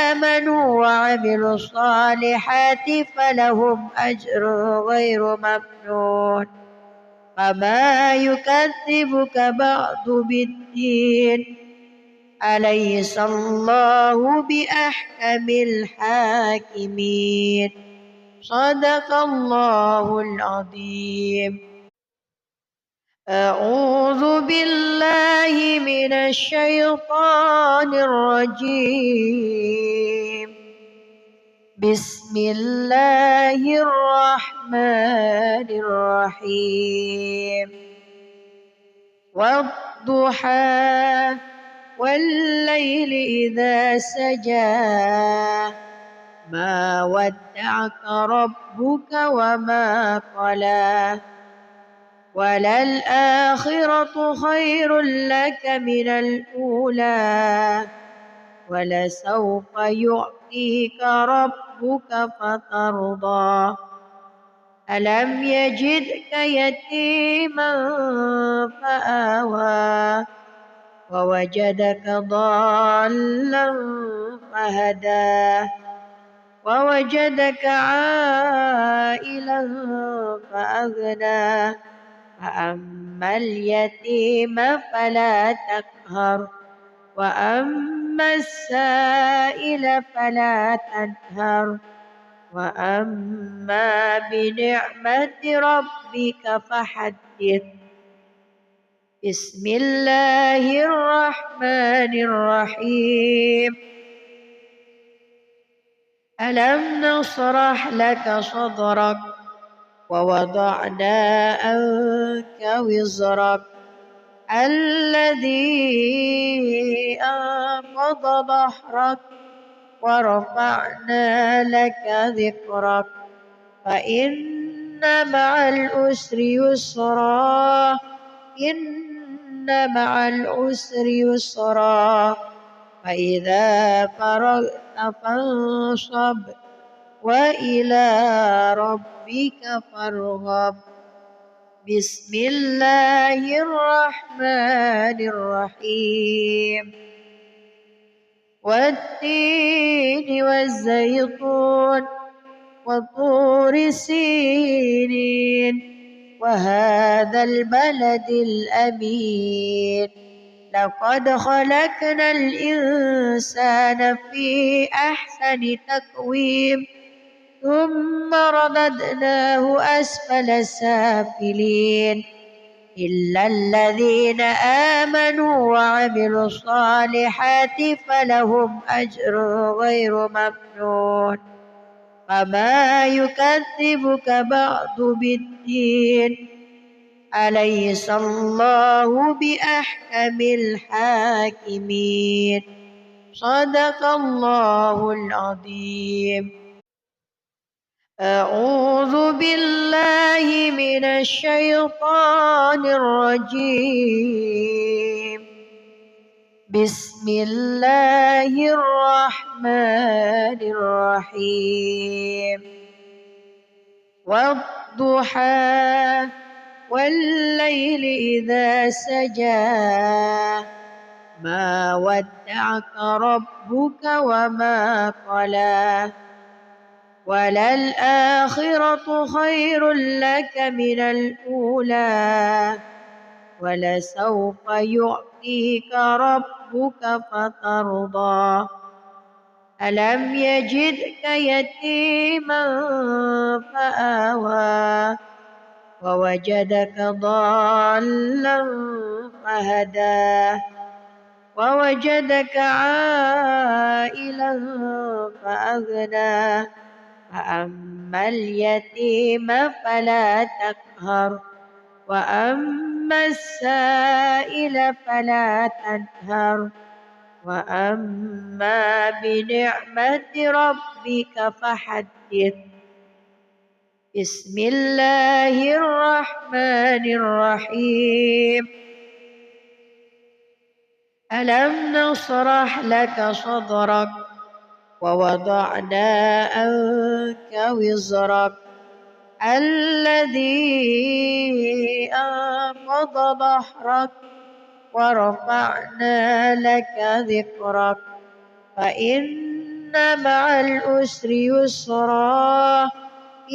آمنوا وعملوا الصالحات فلهم أجر غير ممنون فما يكذبك بعد بالدين أليس الله بأحكم الحاكمين. صدق الله العظيم. أعوذ بالله من الشيطان الرجيم. بسم الله الرحمن الرحيم. والضحى والليل إذا سجى ما ودعك ربك وما قلى وللآخرة خير لك من الأولى ولسوف يعطيك ربك فترضى ألم يجدك يتيما فآوى ووجدك ضالا فهدى ووجدك عائلا فأغنى فأما اليتيم فلا تقهر وأما السائل فلا تنهر وأما بنعمة ربك فحدث. بسم الله الرحمن الرحيم. ألم نشرح لك صدرك ووضعنا عنك وزرك الذي أنقض ظهرك ورفعنا لك ذكرك فإن مع العسر يسرا إن مع العسر يسرا فإذا فرغت فانصب وإلى ربك فارغب. بسم الله الرحمن الرحيم. والتين والزيتون وطور سينين وهذا البلد الأمين لقد خلقنا الإنسان في أحسن تقويم ثم رددناه أسفل سافلين إلا الذين آمنوا وعملوا الصالحات فلهم أجر غير ممنون فما يكذبك بعد بالدين أليس الله بأحكم الحاكمين. صدق الله العظيم. أعوذ بالله من الشيطان الرجيم. بسم الله الرحمن الرحيم. والضحى والليل إذا سجى ما ودعك ربك وما قلى وللآخرة خير لك من الأولى ولسوف يعطيك ربك فترضى ألم يجدك يتيما فآوى ووجدك ضالا فهدى ووجدك عائلا فأغنى فأما اليتيم فلا تقهر وأما السائل فلا تنهر وأما بنعمة ربك فحدث. بسم الله الرحمن الرحيم. ألم نشرح لك صدرك ووضعنا عنك وزرك الذي أنقض ظهرك ورفعنا لك ذكرك فإن مع العسر يسرا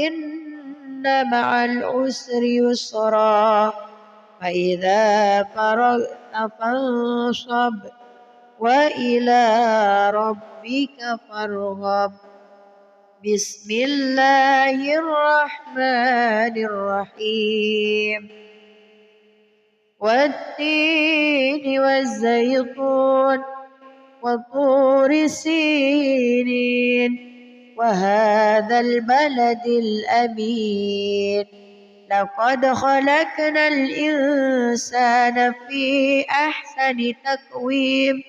إن مع العسر يسرا فإذا فرغت فانصب وإلى ربك فارغب. بسم الله الرحمن الرحيم. والتين والزيتون وطور سينين وهذا البلد الأمين. لقد خلقنا الإنسان في أحسن تقويم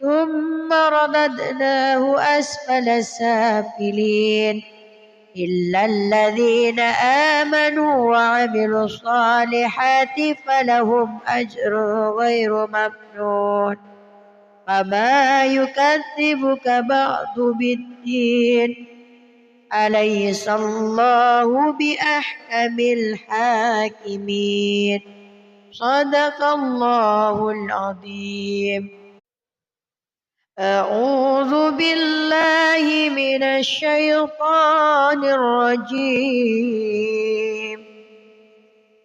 ثم رددناه أسفل سافلين إلا الذين آمنوا وعملوا الصالحات فلهم أجر غير ممنون. فما يكذبك بعد بالدين أليس الله بأحكم الحاكمين. صدق الله العظيم. أعوذ بالله من الشيطان الرجيم.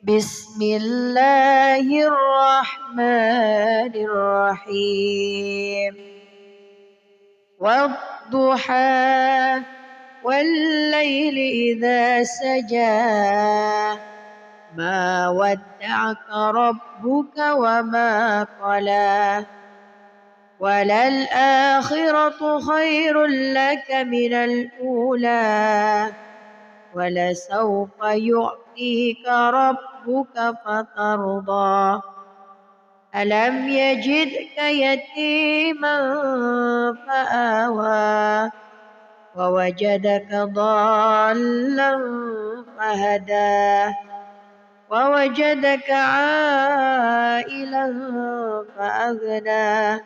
بسم الله الرحمن الرحيم. والضحى والليل إذا سجى ما ودعك ربك وما قلى وللآخرة خير لك من الأولى ولسوف يعطيك ربك فترضى. ألم يجدك يتيما فآوى ووجدك ضالا فهدى ووجدك عائلا فأغنى.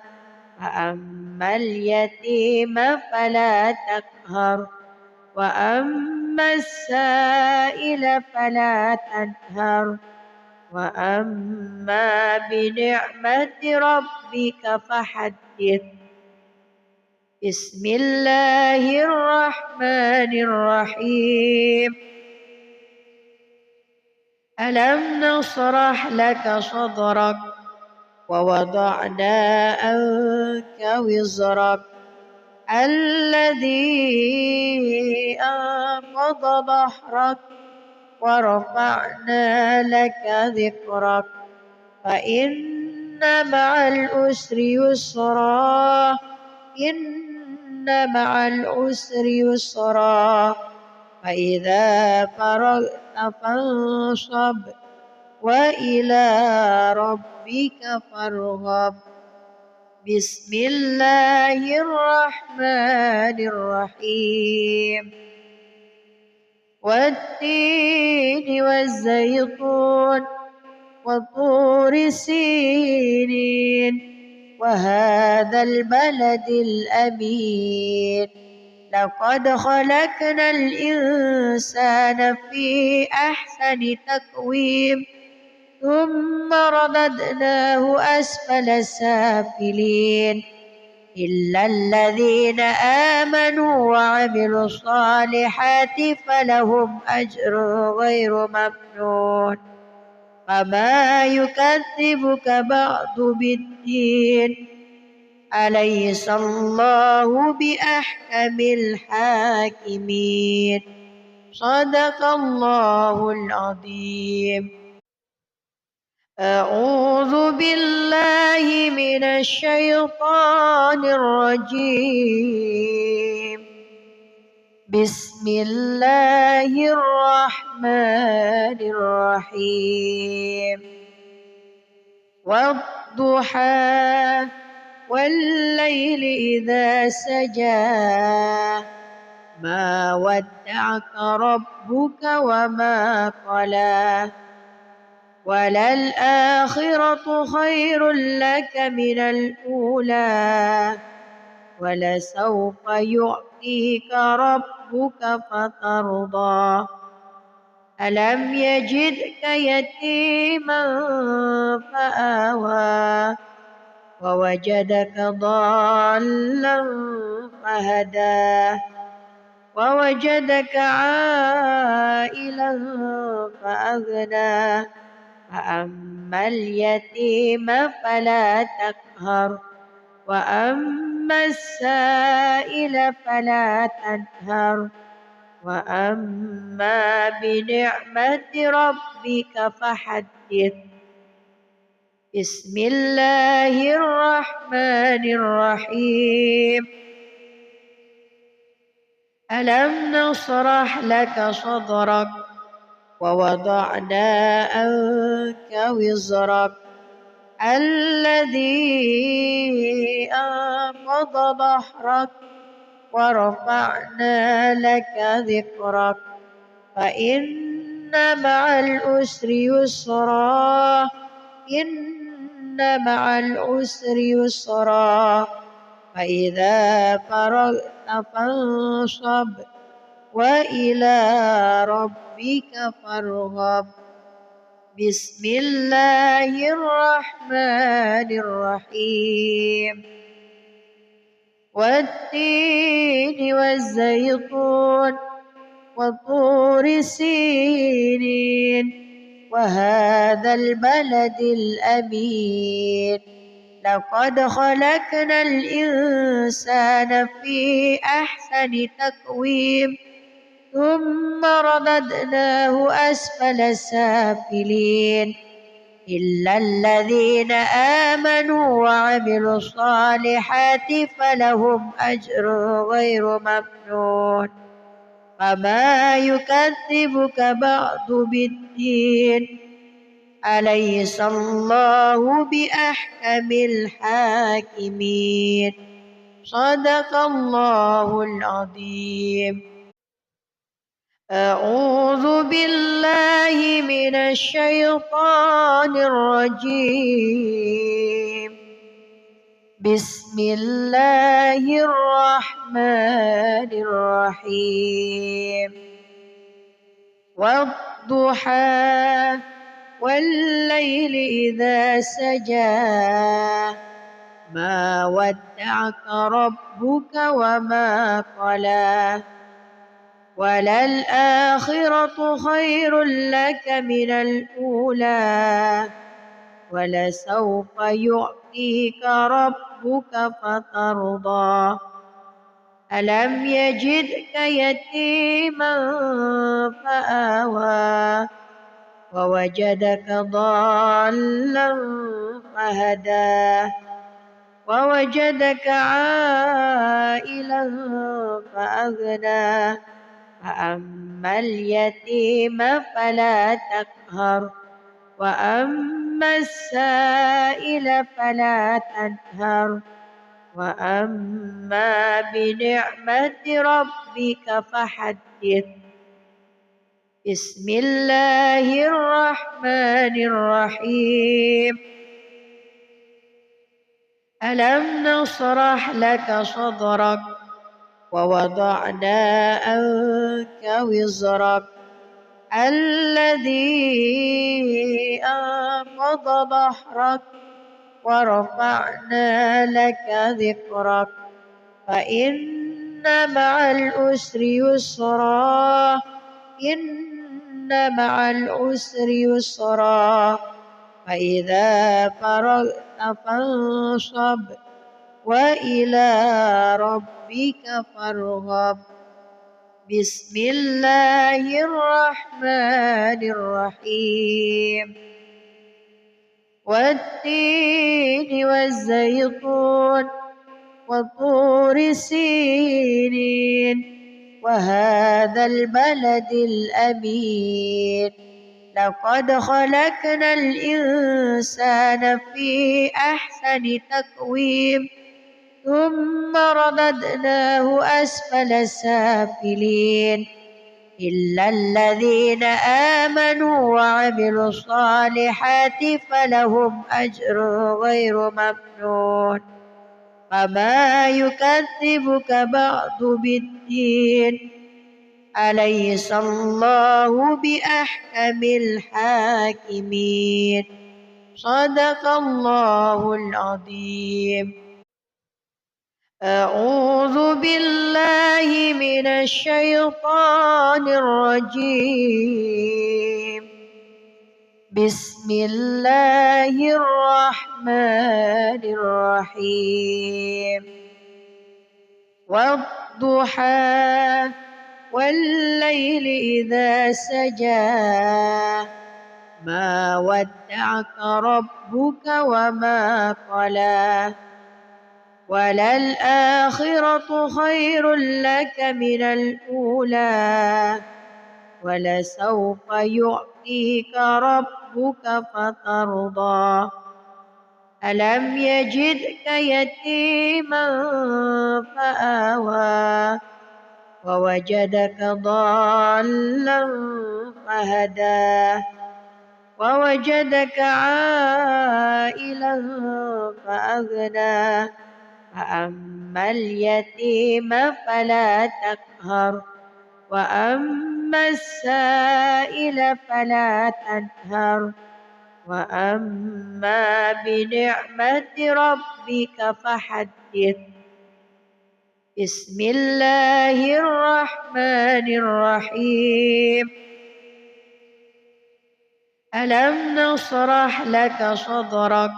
فأما اليتيم فلا تقهر وأما السائل فلا تنهر وأما بنعمة ربك فحدث. بسم الله الرحمن الرحيم. ألم نشرح لك صدرك ووضعنا عنك وزرك الذي أنقض ظهرك ورفعنا لك ذكرك فإن مع العسر يسرا إن مع العسر يسرا فإذا فرغت فانصب وإلى ربك فارغب. بسم الله الرحمن الرحيم. والتين والزيتون وطور سينين وهذا البلد الأمين. لقد خلقنا الإنسان في أحسن تقويم ثم رددناه أسفل سافلين إلا الذين آمنوا وعملوا الصالحات فلهم أجر غير ممنون. فما يكذبك بعد بالدين أليس الله بأحكم الحاكمين. صدق الله العظيم. أعوذ بالله من الشيطان الرجيم. بسم الله الرحمن الرحيم. والضحى والليل إذا سجى ما ودعك ربك وما قلى وللآخرة خير لك من الأولى ولسوف يعطيك ربك فترضى. ألم يجدك يتيما فآوى ووجدك ضالا فهدى ووجدك عائلا فأغنى. فأما اليتيم فلا تقهر وأما السائل فلا تنهر وأما بنعمة ربك فحدث بسم الله الرحمن الرحيم ألم نشرح لك صدرك ووضعنا عنك وزرك الذي أنقض ظهرك ورفعنا لك ذكرك فإن مع العسر يسرا إن مع العسر يسرا فإذا فرغت فانصب وإلى ربك فارغب بسم الله الرحمن الرحيم والتين والزيتون وطور سينين وهذا البلد الأمين لقد خلقنا الإنسان في أحسن تقويم ثم رددناه أسفل سافلين إلا الذين آمنوا وعملوا الصالحات فلهم أجر غير ممنون فما يكذبك بعد بالدين أليس الله بأحكم الحاكمين صدق الله العظيم أعوذ بالله من الشيطان الرجيم بسم الله الرحمن الرحيم والضحى والليل إذا سجى ما ودعك ربك وما قلى وللآخرة خير لك من الأولى ولسوف يعطيك ربك فترضى ألم يجدك يتيما فآوى ووجدك ضالا فهدى ووجدك عائلا فأغنى فأما اليتيم فلا تقهر وأما السائل فلا تنهر وأما بنعمة ربك فحدث بسم الله الرحمن الرحيم ألم نشرح لك صدرك ووضعنا عنك وزرك الذي أنقض ظهرك ورفعنا لك ذكرك فإن مع العسر يسرا إن مع العسر يسرا فإذا فرغت فانصب وإلى ربك فارغب بسم الله الرحمن الرحيم والتين والزيتون وطور سينين وهذا البلد الأمين لقد خلقنا الإنسان في أحسن تقويم ثم رددناه أسفل سافلين إلا الذين آمنوا وعملوا الصالحات فلهم أجر غير ممنون فما يكذبك بعد بالدين أليس الله بأحكم الحاكمين صدق الله العظيم أعوذ بالله من الشيطان الرجيم بسم الله الرحمن الرحيم والضحى والليل إذا سجى ما ودعك ربك وما قلى وللآخرة خير لك من الأولى ولسوف يعطيك ربك فترضى ألم يجدك يتيما فآوى ووجدك ضالا فهدى ووجدك عائلا فأغنى فأما اليتيم فلا تقهر وأما السائل فلا تنهر وأما بنعمة ربك فحدث بسم الله الرحمن الرحيم ألم نشرح لك صدرك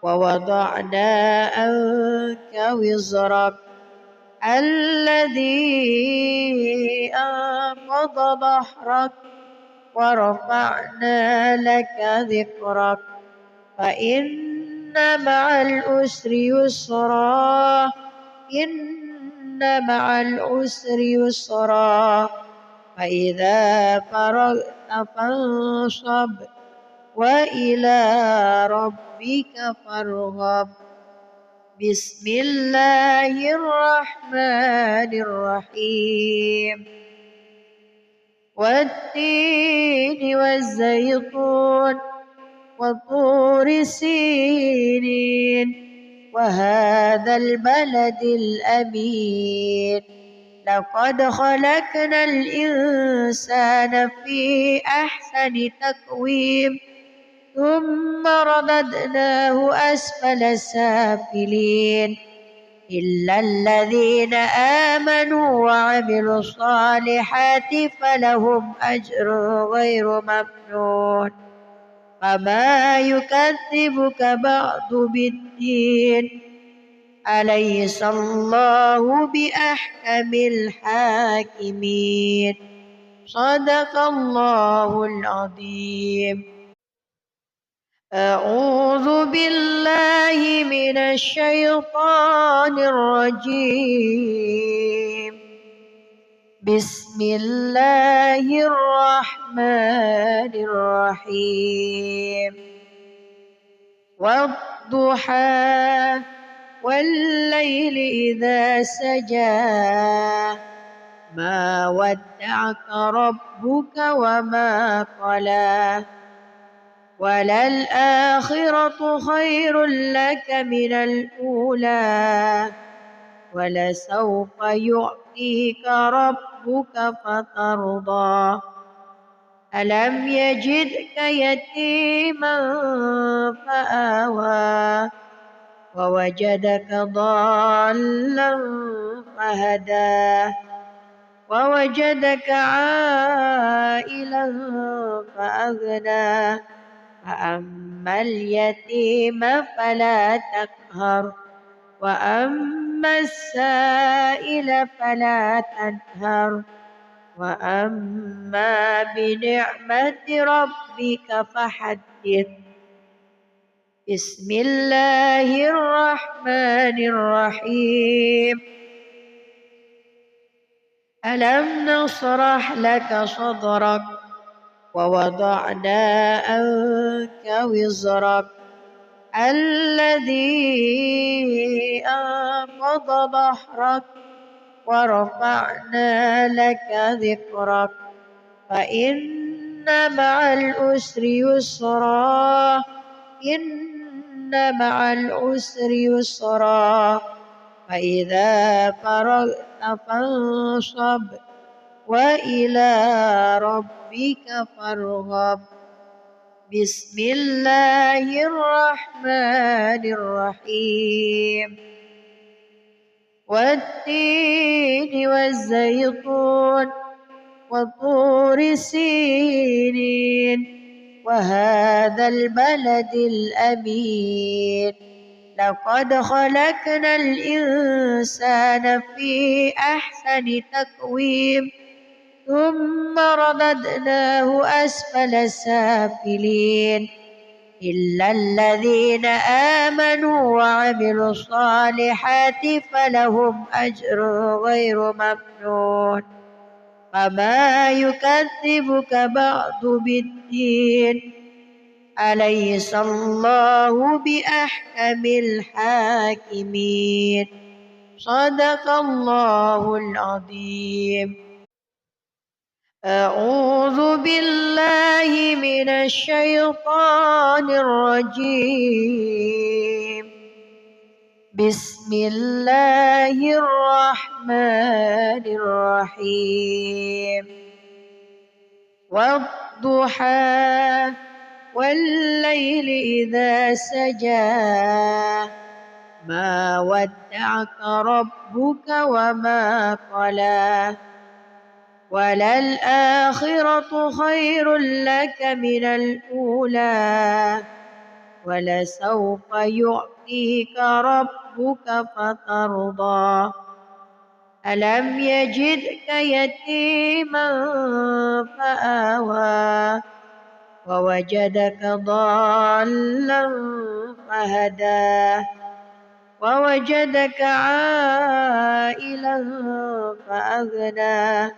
ووضعنا عنك وزرك الذي أنقض ظهرك ورفعنا لك ذكرك فإن مع العسر يسرا إن مع العسر يسرا فإذا فرغت فانصب وإلى ربك فارغب بسم الله الرحمن الرحيم والتين والزيتون وطور سينين وهذا البلد الأمين لقد خلقنا الإنسان في أحسن تقويم ثم رددناه أسفل سافلين إلا الذين آمنوا وعملوا الصالحات فلهم أجر غير ممنون فما يكذبك بعد بالدين أليس الله بأحكم الحاكمين صدق الله العظيم أعوذ بالله من الشيطان الرجيم بسم الله الرحمن الرحيم والضحى والليل إذا سجى ما ودعك ربك وما قلى وللآخرة خير لك من الأولى ولسوف يعطيك ربك فترضى ألم يجدك يتيما فآوى ووجدك ضالا فهدى ووجدك عائلا فأغنى فأما اليتيم فلا تقهر وأما السائل فلا تنهر وأما بنعمة ربك فحدث بسم الله الرحمن الرحيم ألم نشرح لك صدرك ووضعنا عنك وزرك الذي أنقض ظهرك ورفعنا لك ذكرك فإن مع العسر يسرا إن مع العسر يسرا فإذا فرغت فانصب وإلى ربك فارغب بسم الله الرحمن الرحيم والتين والزيتون وطور سينين وهذا البلد الأمين لقد خلقنا الإنسان في أحسن تقويم ثم رددناه أسفل سافلين إلا الذين آمنوا وعملوا الصالحات فلهم أجر غير ممنون وما يكذبك بعد بالدين أليس الله بأحكم الحاكمين صدق الله العظيم. أعوذ بالله من الشيطان الرجيم. بسم الله الرحمن الرحيم. والضحى والليل إذا سجى ما ودعك ربك وما قلى وللآخرة خير لك من الأولى ولسوف يعطيك ربك فترضى ألم يجدك يتيما فآوى ووجدك ضالا فهدى ووجدك عائلا فأغنى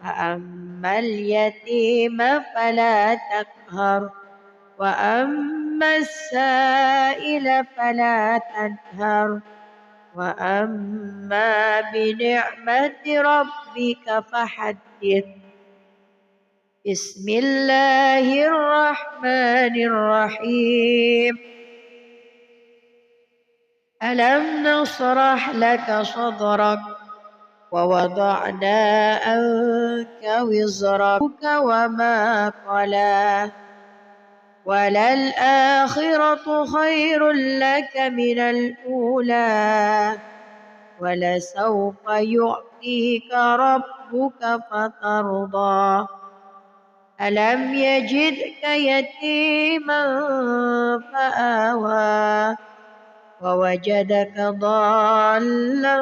فأما اليتيم فلا تقهر وأما السائل فلا تنهر وأما بنعمة ربك فحدث. بسم الله الرحمن الرحيم. ألم نشرح لك صدرك ووضعنا عنك وزرك وما قلى وللآخرة خير لك من الأولى ولسوف يعطيك ربك فترضى ألم يجدك يتيما فآوى ووجدك ضالا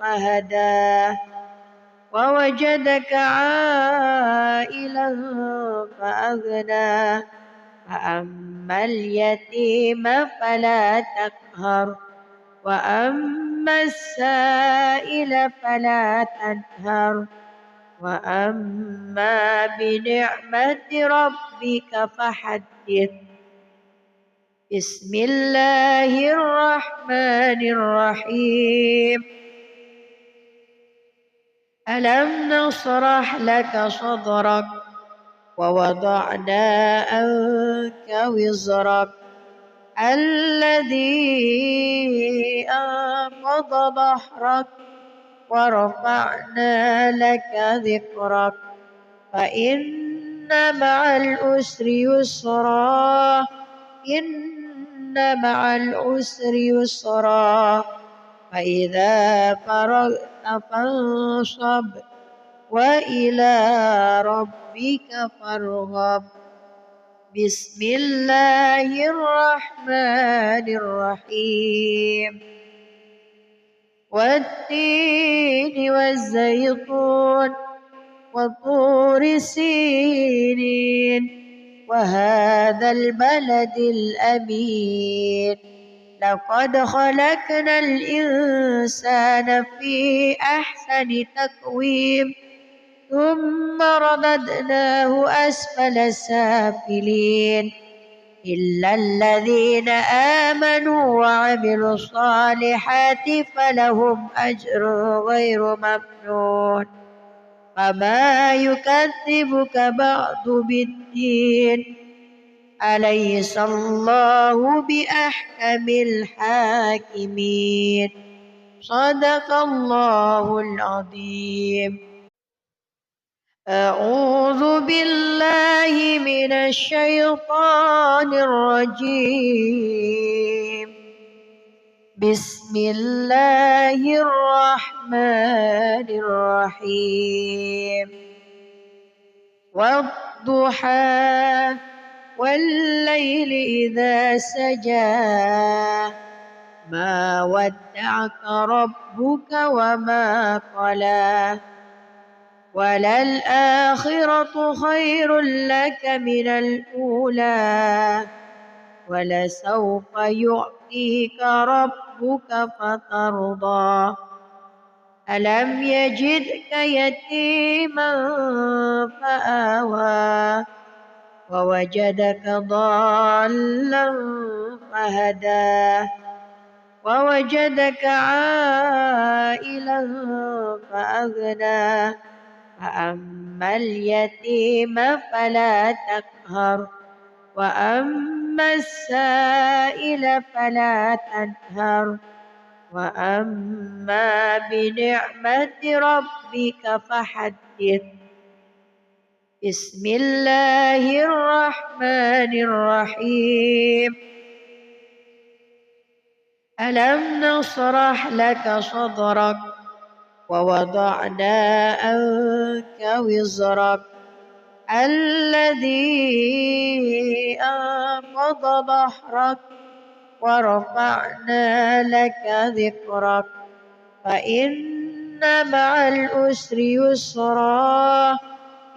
فهدى ووجدك عائلا فأغنى فأما اليتيم فلا تقهر وأما السائل فلا تنهر وأما بنعمة ربك فحدث. بسم الله الرحمن الرحيم. ألم نشرح لك صدرك ووضعنا عنك وزرك الذي أنقض ظهرك ورفعنا لك ذكرك فإن مع العسر يسرا إن مع العسر يسرا فإذا فرغت فانصب وإلى ربك فارغب. بسم الله الرحمن الرحيم. والتين والزيتون وطور سينين وهذا البلد الأمين لقد خلقنا الإنسان في أحسن تقويم ثم رددناه أسفل سافلين إلا الذين آمنوا وعملوا الصالحات فلهم أجر غير ممنون وما يكذبك بعد بالدين أليس الله بأحكم الحاكمين صدق الله العظيم. أعوذ بالله من الشيطان الرجيم. بسم الله الرحمن الرحيم. والضحى والليل إذا سجى ما ودعك ربك وما قلى وللآخرة خير لك من الأولى ولسوف يعطيك ربك فترضى ألم يجدك يتيما فآوى ووجدك ضالا فهدى ووجدك عائلا فأغنى فأما اليتيم فلا تقهر وأما السائل فلا تنهر وأما بنعمة ربك فحدث بسم الله الرحمن الرحيم ألم نشرح لك صدرك ووضعنا عنك وزرك الذي أنقض ظهرك ورفعنا لك ذكرك فإن مع العسر يسرا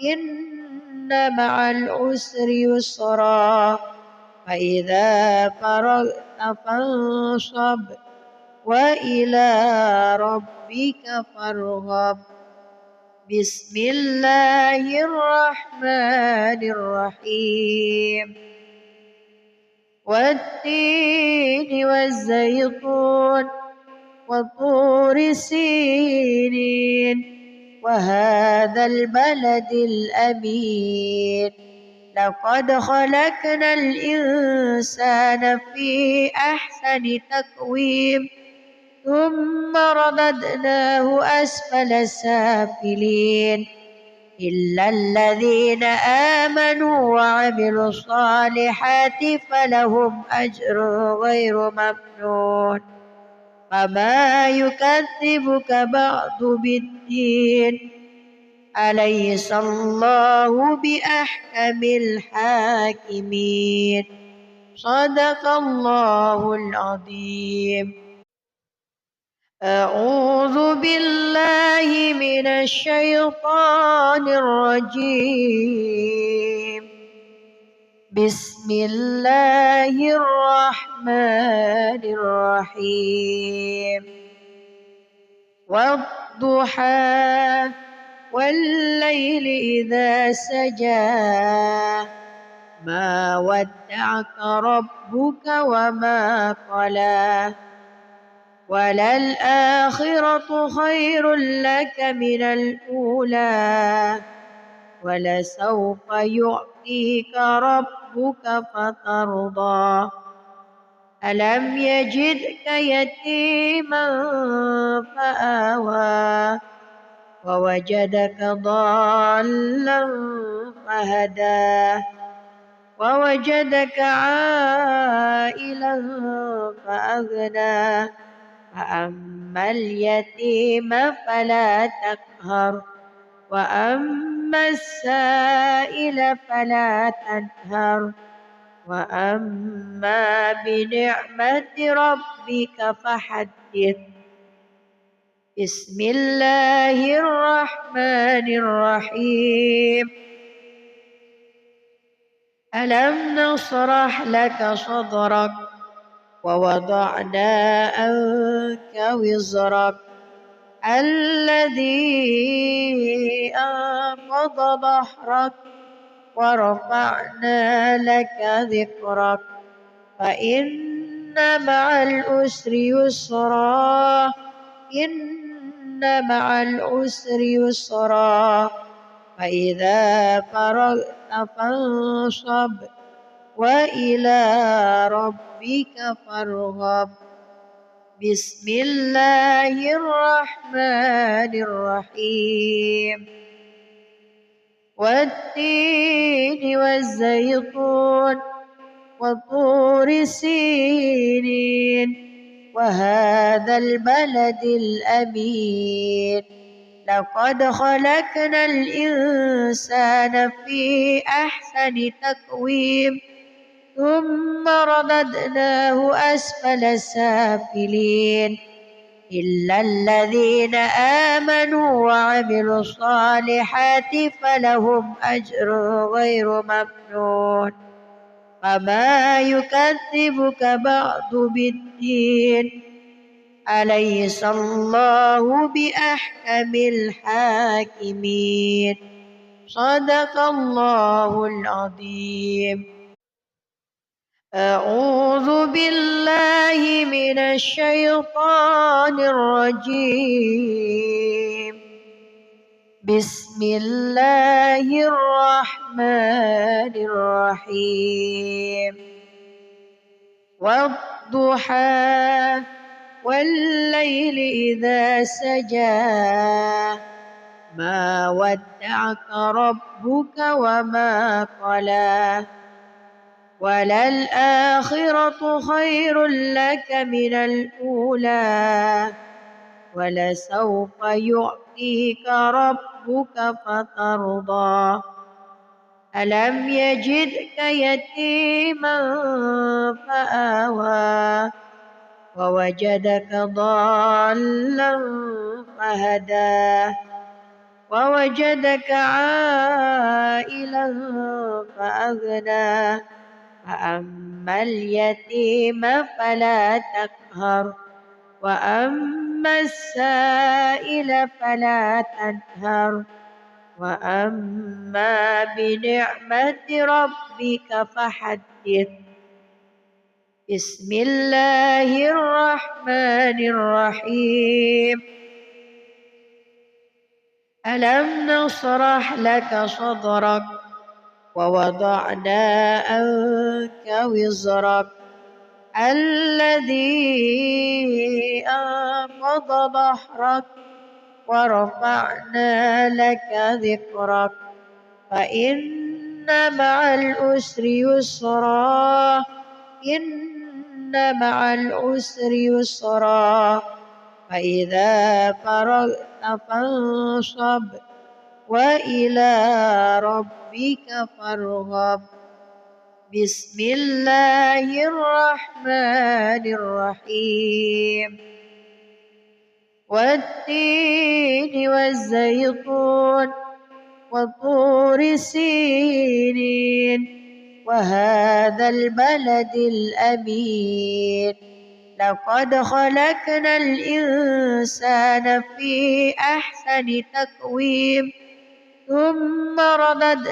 إن مع العسر يسرا فإذا فرغت فانصب وإلى ربك فارغب بسم الله الرحمن الرحيم والتين والزيتون وطور سينين وهذا البلد الأمين لقد خلقنا الإنسان في أحسن تقويم ثم رددناه أسفل سافلين إلا الذين آمنوا وعملوا الصالحات فلهم أجر غير ممنون فما يكذبك بعد بالدين أليس الله بأحكم الحاكمين صدق الله العظيم أعوذ بالله من الشيطان الرجيم بسم الله الرحمن الرحيم والضحى والليل إذا سجى ما ودعك ربك وما قلى وللآخرة خير لك من الأولى ولسوف يعطيك ربك فترضى ألم يجدك يتيما فآوى ووجدك ضالا فهدى ووجدك عائلا فأغنى فأما اليتيم فلا تقهر وأما السائل فلا تنهر وأما بنعمة ربك فحدث بسم الله الرحمن الرحيم ألم نشرح لك صدرك ووضعنا عنك وزرك الذي أنقض ظهرك ورفعنا لك ذكرك فإن مع العسر يسرا إن مع العسر يسرا فإذا فرغت فانصب وإلى ربك فارغب بسم الله الرحمن الرحيم والتين والزيتون وطور سينين وهذا البلد الأمين لقد خلقنا الإنسان في أحسن تقويم ثم رددناه أسفل سافلين إلا الذين آمنوا وعملوا الصالحات فلهم أجر غير ممنون فما يكذبك بعد بالدين أليس الله بأحكم الحاكمين صدق الله العظيم. أعوذ بالله من الشيطان الرجيم. بسم الله الرحمن الرحيم. والضحى والليل إذا سجى ما ودعك ربك وما قلى وللآخرة خير لك من الأولى ولسوف يعطيك ربك فترضى ألم يجدك يتيما فآوى ووجدك ضالا فهدى ووجدك عائلا فأغنى فأما اليتيم فلا تقهر وأما السائل فلا تنهر وأما بنعمة ربك فحدث. بسم الله الرحمن الرحيم. ألم نشرح لك صدرك ووضعنا عنك وزرك الذي أنقض ظهرك ورفعنا لك ذكرك فإن مع العسر يسرا إن مع العسر يسرا فإذا فرغت فانصب وإلى ربك فارغب. بسم الله الرحمن الرحيم. والتين والزيتون وطور سينين وهذا البلد الأمين لقد خلقنا الإنسان في أحسن تقويم ثم رددناه